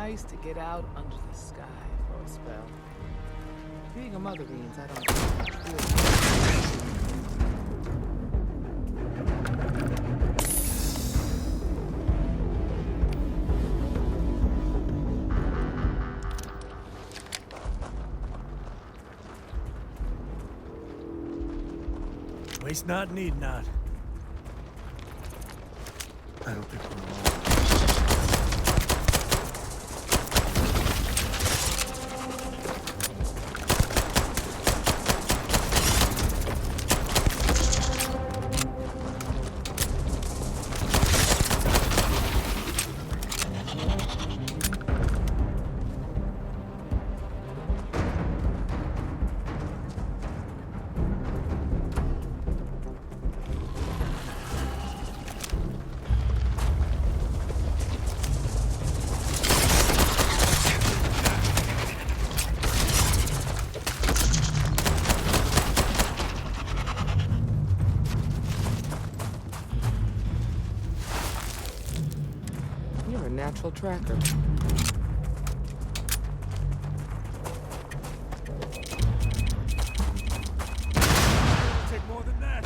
Speaker 20: nice to get out under the sky for a spell. Being a mother means I don't feel.
Speaker 10: Waste not, need not. I don't think we're alone.
Speaker 20: You're a natural tracker.
Speaker 10: Take more than that.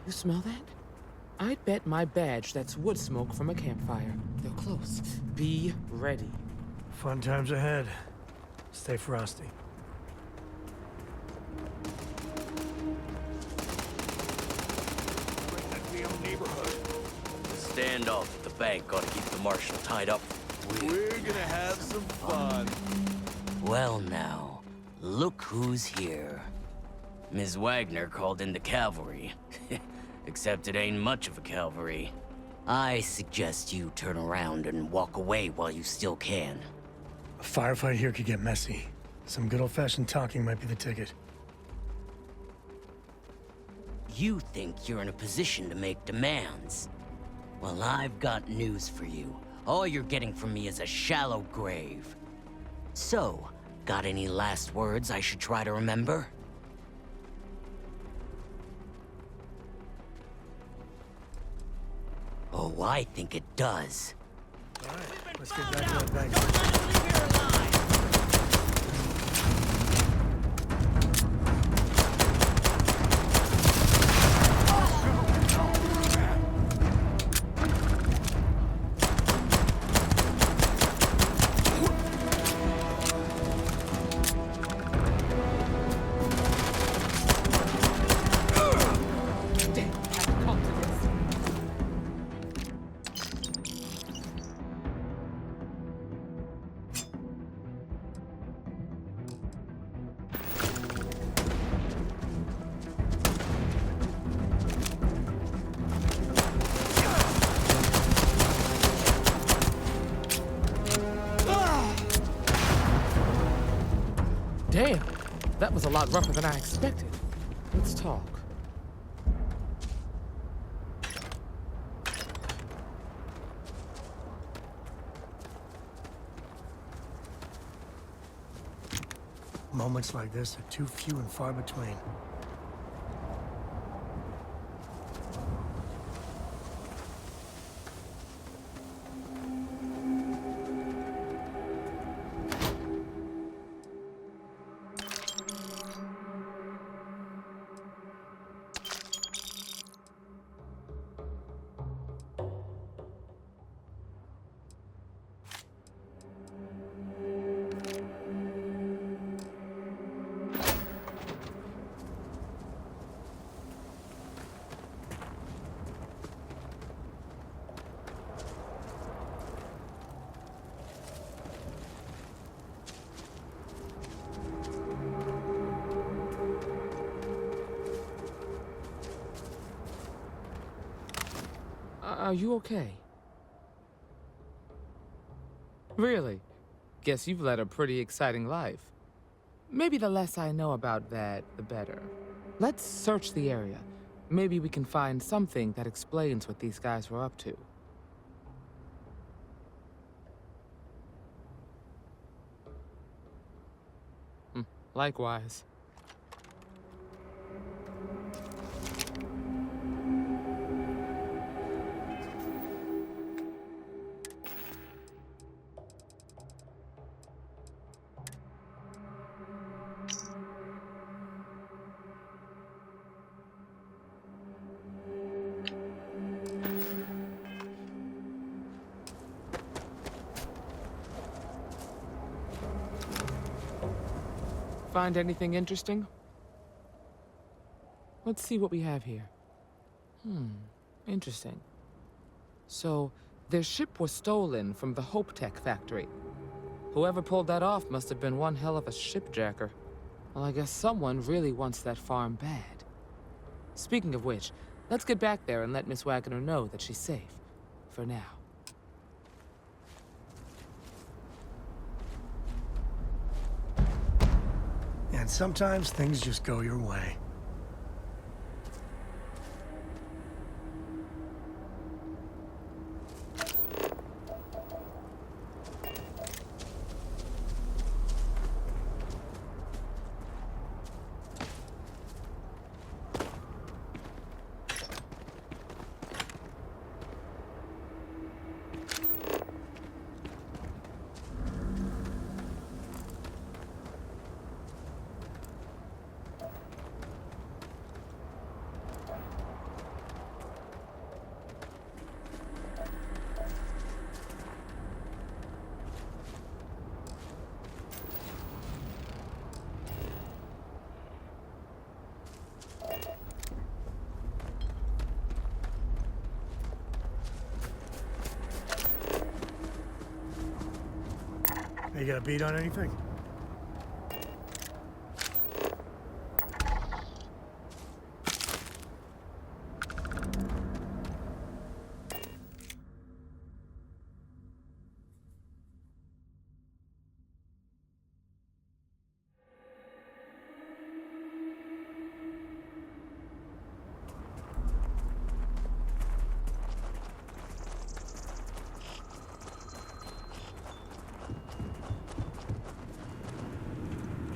Speaker 20: You smell that? I'd bet my badge that's wood smoke from a campfire. They're close. Be ready.
Speaker 10: Fun times ahead. Stay frosty.
Speaker 6: Standoff at the bank ought to keep the marshal tied up.
Speaker 13: We're gonna have some fun.
Speaker 6: Well now, look who's here. Ms. Wagner called in the cavalry. Except it ain't much of a cavalry. I suggest you turn around and walk away while you still can.
Speaker 10: A firefight here could get messy. Some good old-fashioned talking might be the ticket.
Speaker 6: You think you're in a position to make demands. Well, I've got news for you. All you're getting from me is a shallow grave. So, got any last words I should try to remember? Oh, I think it does.
Speaker 10: All right, let's get back to that bank.
Speaker 20: Damn, that was a lot rougher than I expected. Let's talk.
Speaker 10: Moments like this are too few and far between.
Speaker 20: Are you okay? Really? Guess you've led a pretty exciting life. Maybe the less I know about that, the better. Let's search the area. Maybe we can find something that explains what these guys were up to. Likewise. Find anything interesting? Let's see what we have here. Interesting. So, their ship was stolen from the Hope Tech factory. Whoever pulled that off must have been one hell of a shipjacker. Well, I guess someone really wants that farm bad. Speaking of which, let's get back there and let Miss Wagner know that she's safe. For now.
Speaker 10: And sometimes things just go your way. You got a beat on anything?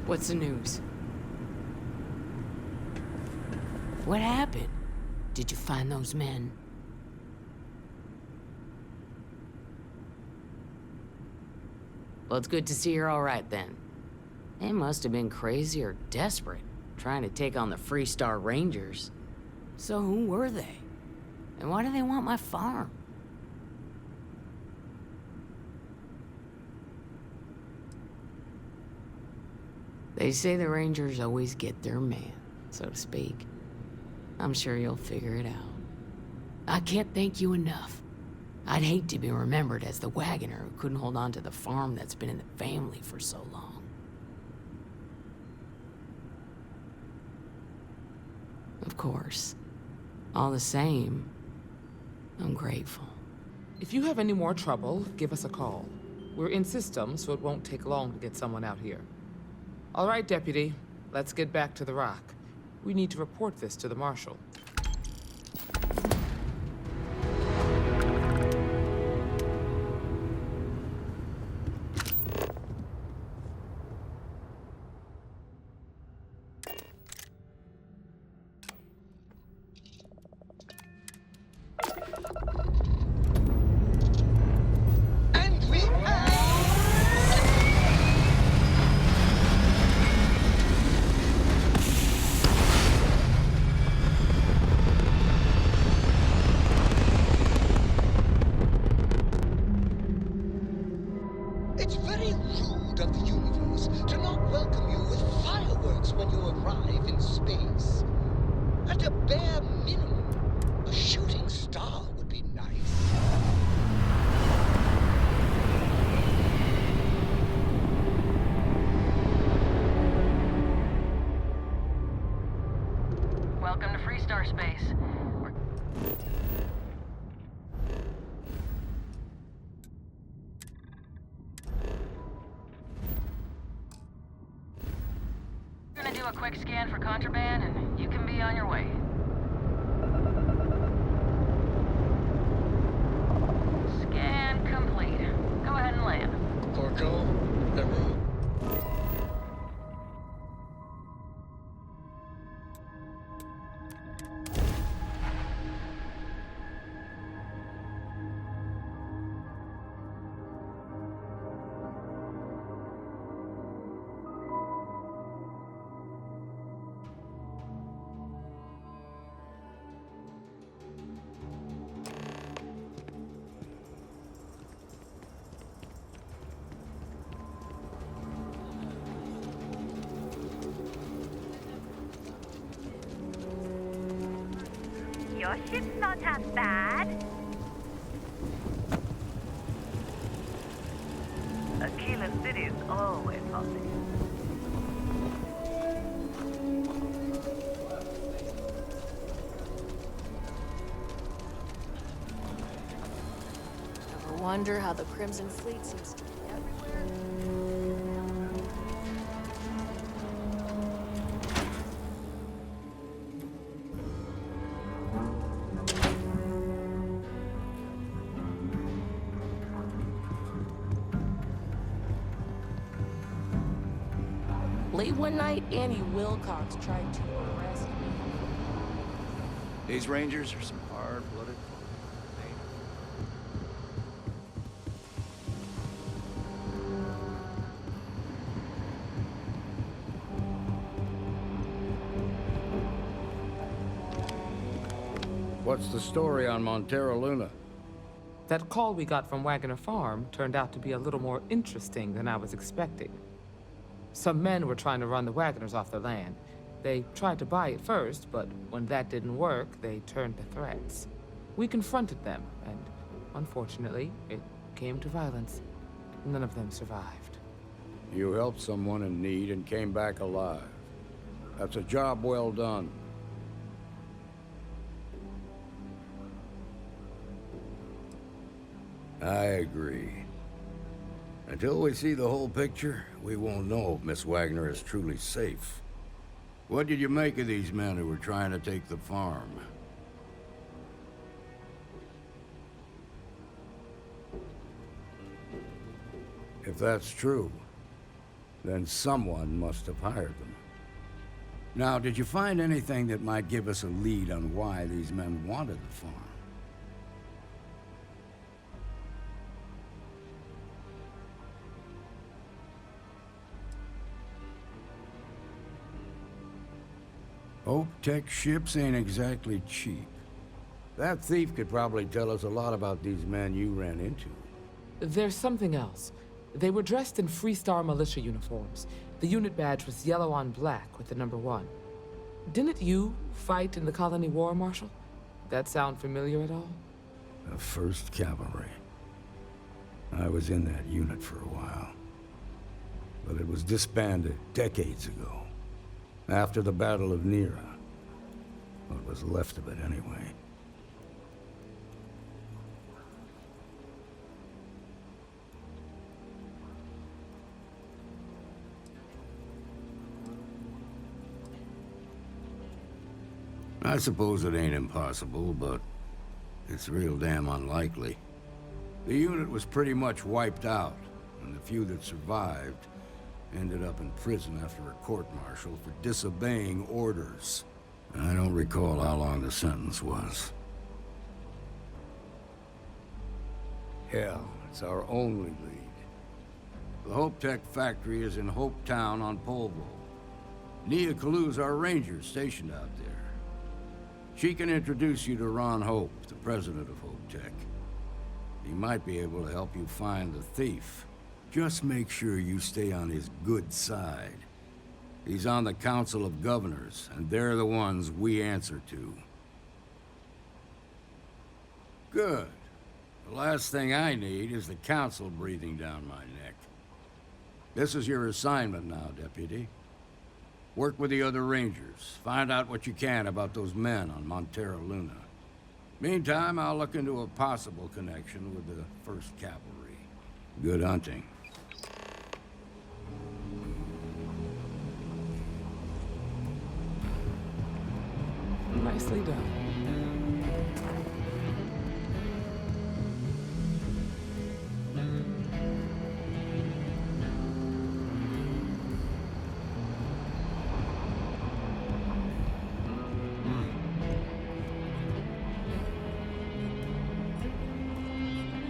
Speaker 9: What's the news? What happened? Did you find those men? Well, it's good to see you're all right then. They must have been crazy or desperate, trying to take on the Freestar Rangers. So who were they? And why do they want my farm? They say the Rangers always get their man, so to speak. I'm sure you'll figure it out. I can't thank you enough. I'd hate to be remembered as the wagoner who couldn't hold on to the farm that's been in the family for so long. Of course. All the same, I'm grateful.
Speaker 20: If you have any more trouble, give us a call. We're in system, so it won't take long to get someone out here. All right, Deputy. Let's get back to the Rock. We need to report this to the Marshal.
Speaker 23: It's very rude of the universe to not welcome you with fireworks when you arrive in space. At a bare minimum, a shooting star would be nice.
Speaker 8: Welcome to Freestar Space. We're gonna do a quick scan for contraband, and you can be on your way. Scan complete. Go ahead and land.
Speaker 23: Corco, Peru.
Speaker 18: your ship's not half bad. Aquila City's always haunted.
Speaker 11: Ever wonder how the Crimson Fleet seems to be everywhere?
Speaker 1: Late one night, Annie Wilcox tried to arrest me.
Speaker 16: These Rangers are some hard-blooded.
Speaker 15: What's the story on Montero Luna?
Speaker 20: That call we got from Wagner Farm turned out to be a little more interesting than I was expecting. Some men were trying to run the Wagners off their land. They tried to buy it first, but when that didn't work, they turned to threats. We confronted them, and unfortunately, it came to violence. None of them survived.
Speaker 15: You helped someone in need and came back alive. That's a job well done. I agree. Until we see the whole picture, we won't know if Miss Wagner is truly safe. What did you make of these men who were trying to take the farm? If that's true, then someone must have hired them. Now, did you find anything that might give us a lead on why these men wanted the farm? Hope Tech ships ain't exactly cheap. That thief could probably tell us a lot about these men you ran into.
Speaker 20: There's something else. They were dressed in Freestar militia uniforms. The unit badge was yellow on black with the number 1. Didn't you fight in the Colony War, Marshal? That sound familiar at all?
Speaker 15: The 1st Cavalry. I was in that unit for a while. But it was disbanded decades ago. After the Battle of Nera. What was left of it, anyway. I suppose it ain't impossible, but it's real damn unlikely. The unit was pretty much wiped out, and the few that survived ended up in prison after a court-martial for disobeying orders. I don't recall how long the sentence was. Hell, it's our only lead. The Hope Tech factory is in Hope Town on Polvo. Nia Kalu's our ranger stationed out there. She can introduce you to Ron Hope, the president of Hope Tech. He might be able to help you find the thief. Just make sure you stay on his good side. He's on the Council of Governors, and they're the ones we answer to. Good. The last thing I need is the Council breathing down my neck. This is your assignment now, Deputy. Work with the other Rangers. Find out what you can about those men on Montero Luna. Meantime, I'll look into a possible connection with the 1st Cavalry. Good hunting.
Speaker 20: Nicely done.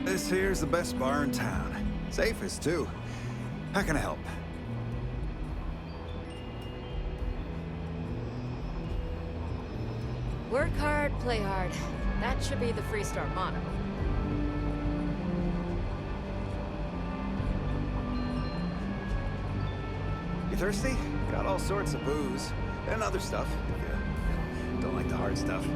Speaker 13: This here's the best bar in town. Safest, too. How can I help?
Speaker 11: Work hard, play hard. That should be the Freestar motto.
Speaker 13: You thirsty? Got all sorts of booze. And other stuff, if you don't like the hard stuff.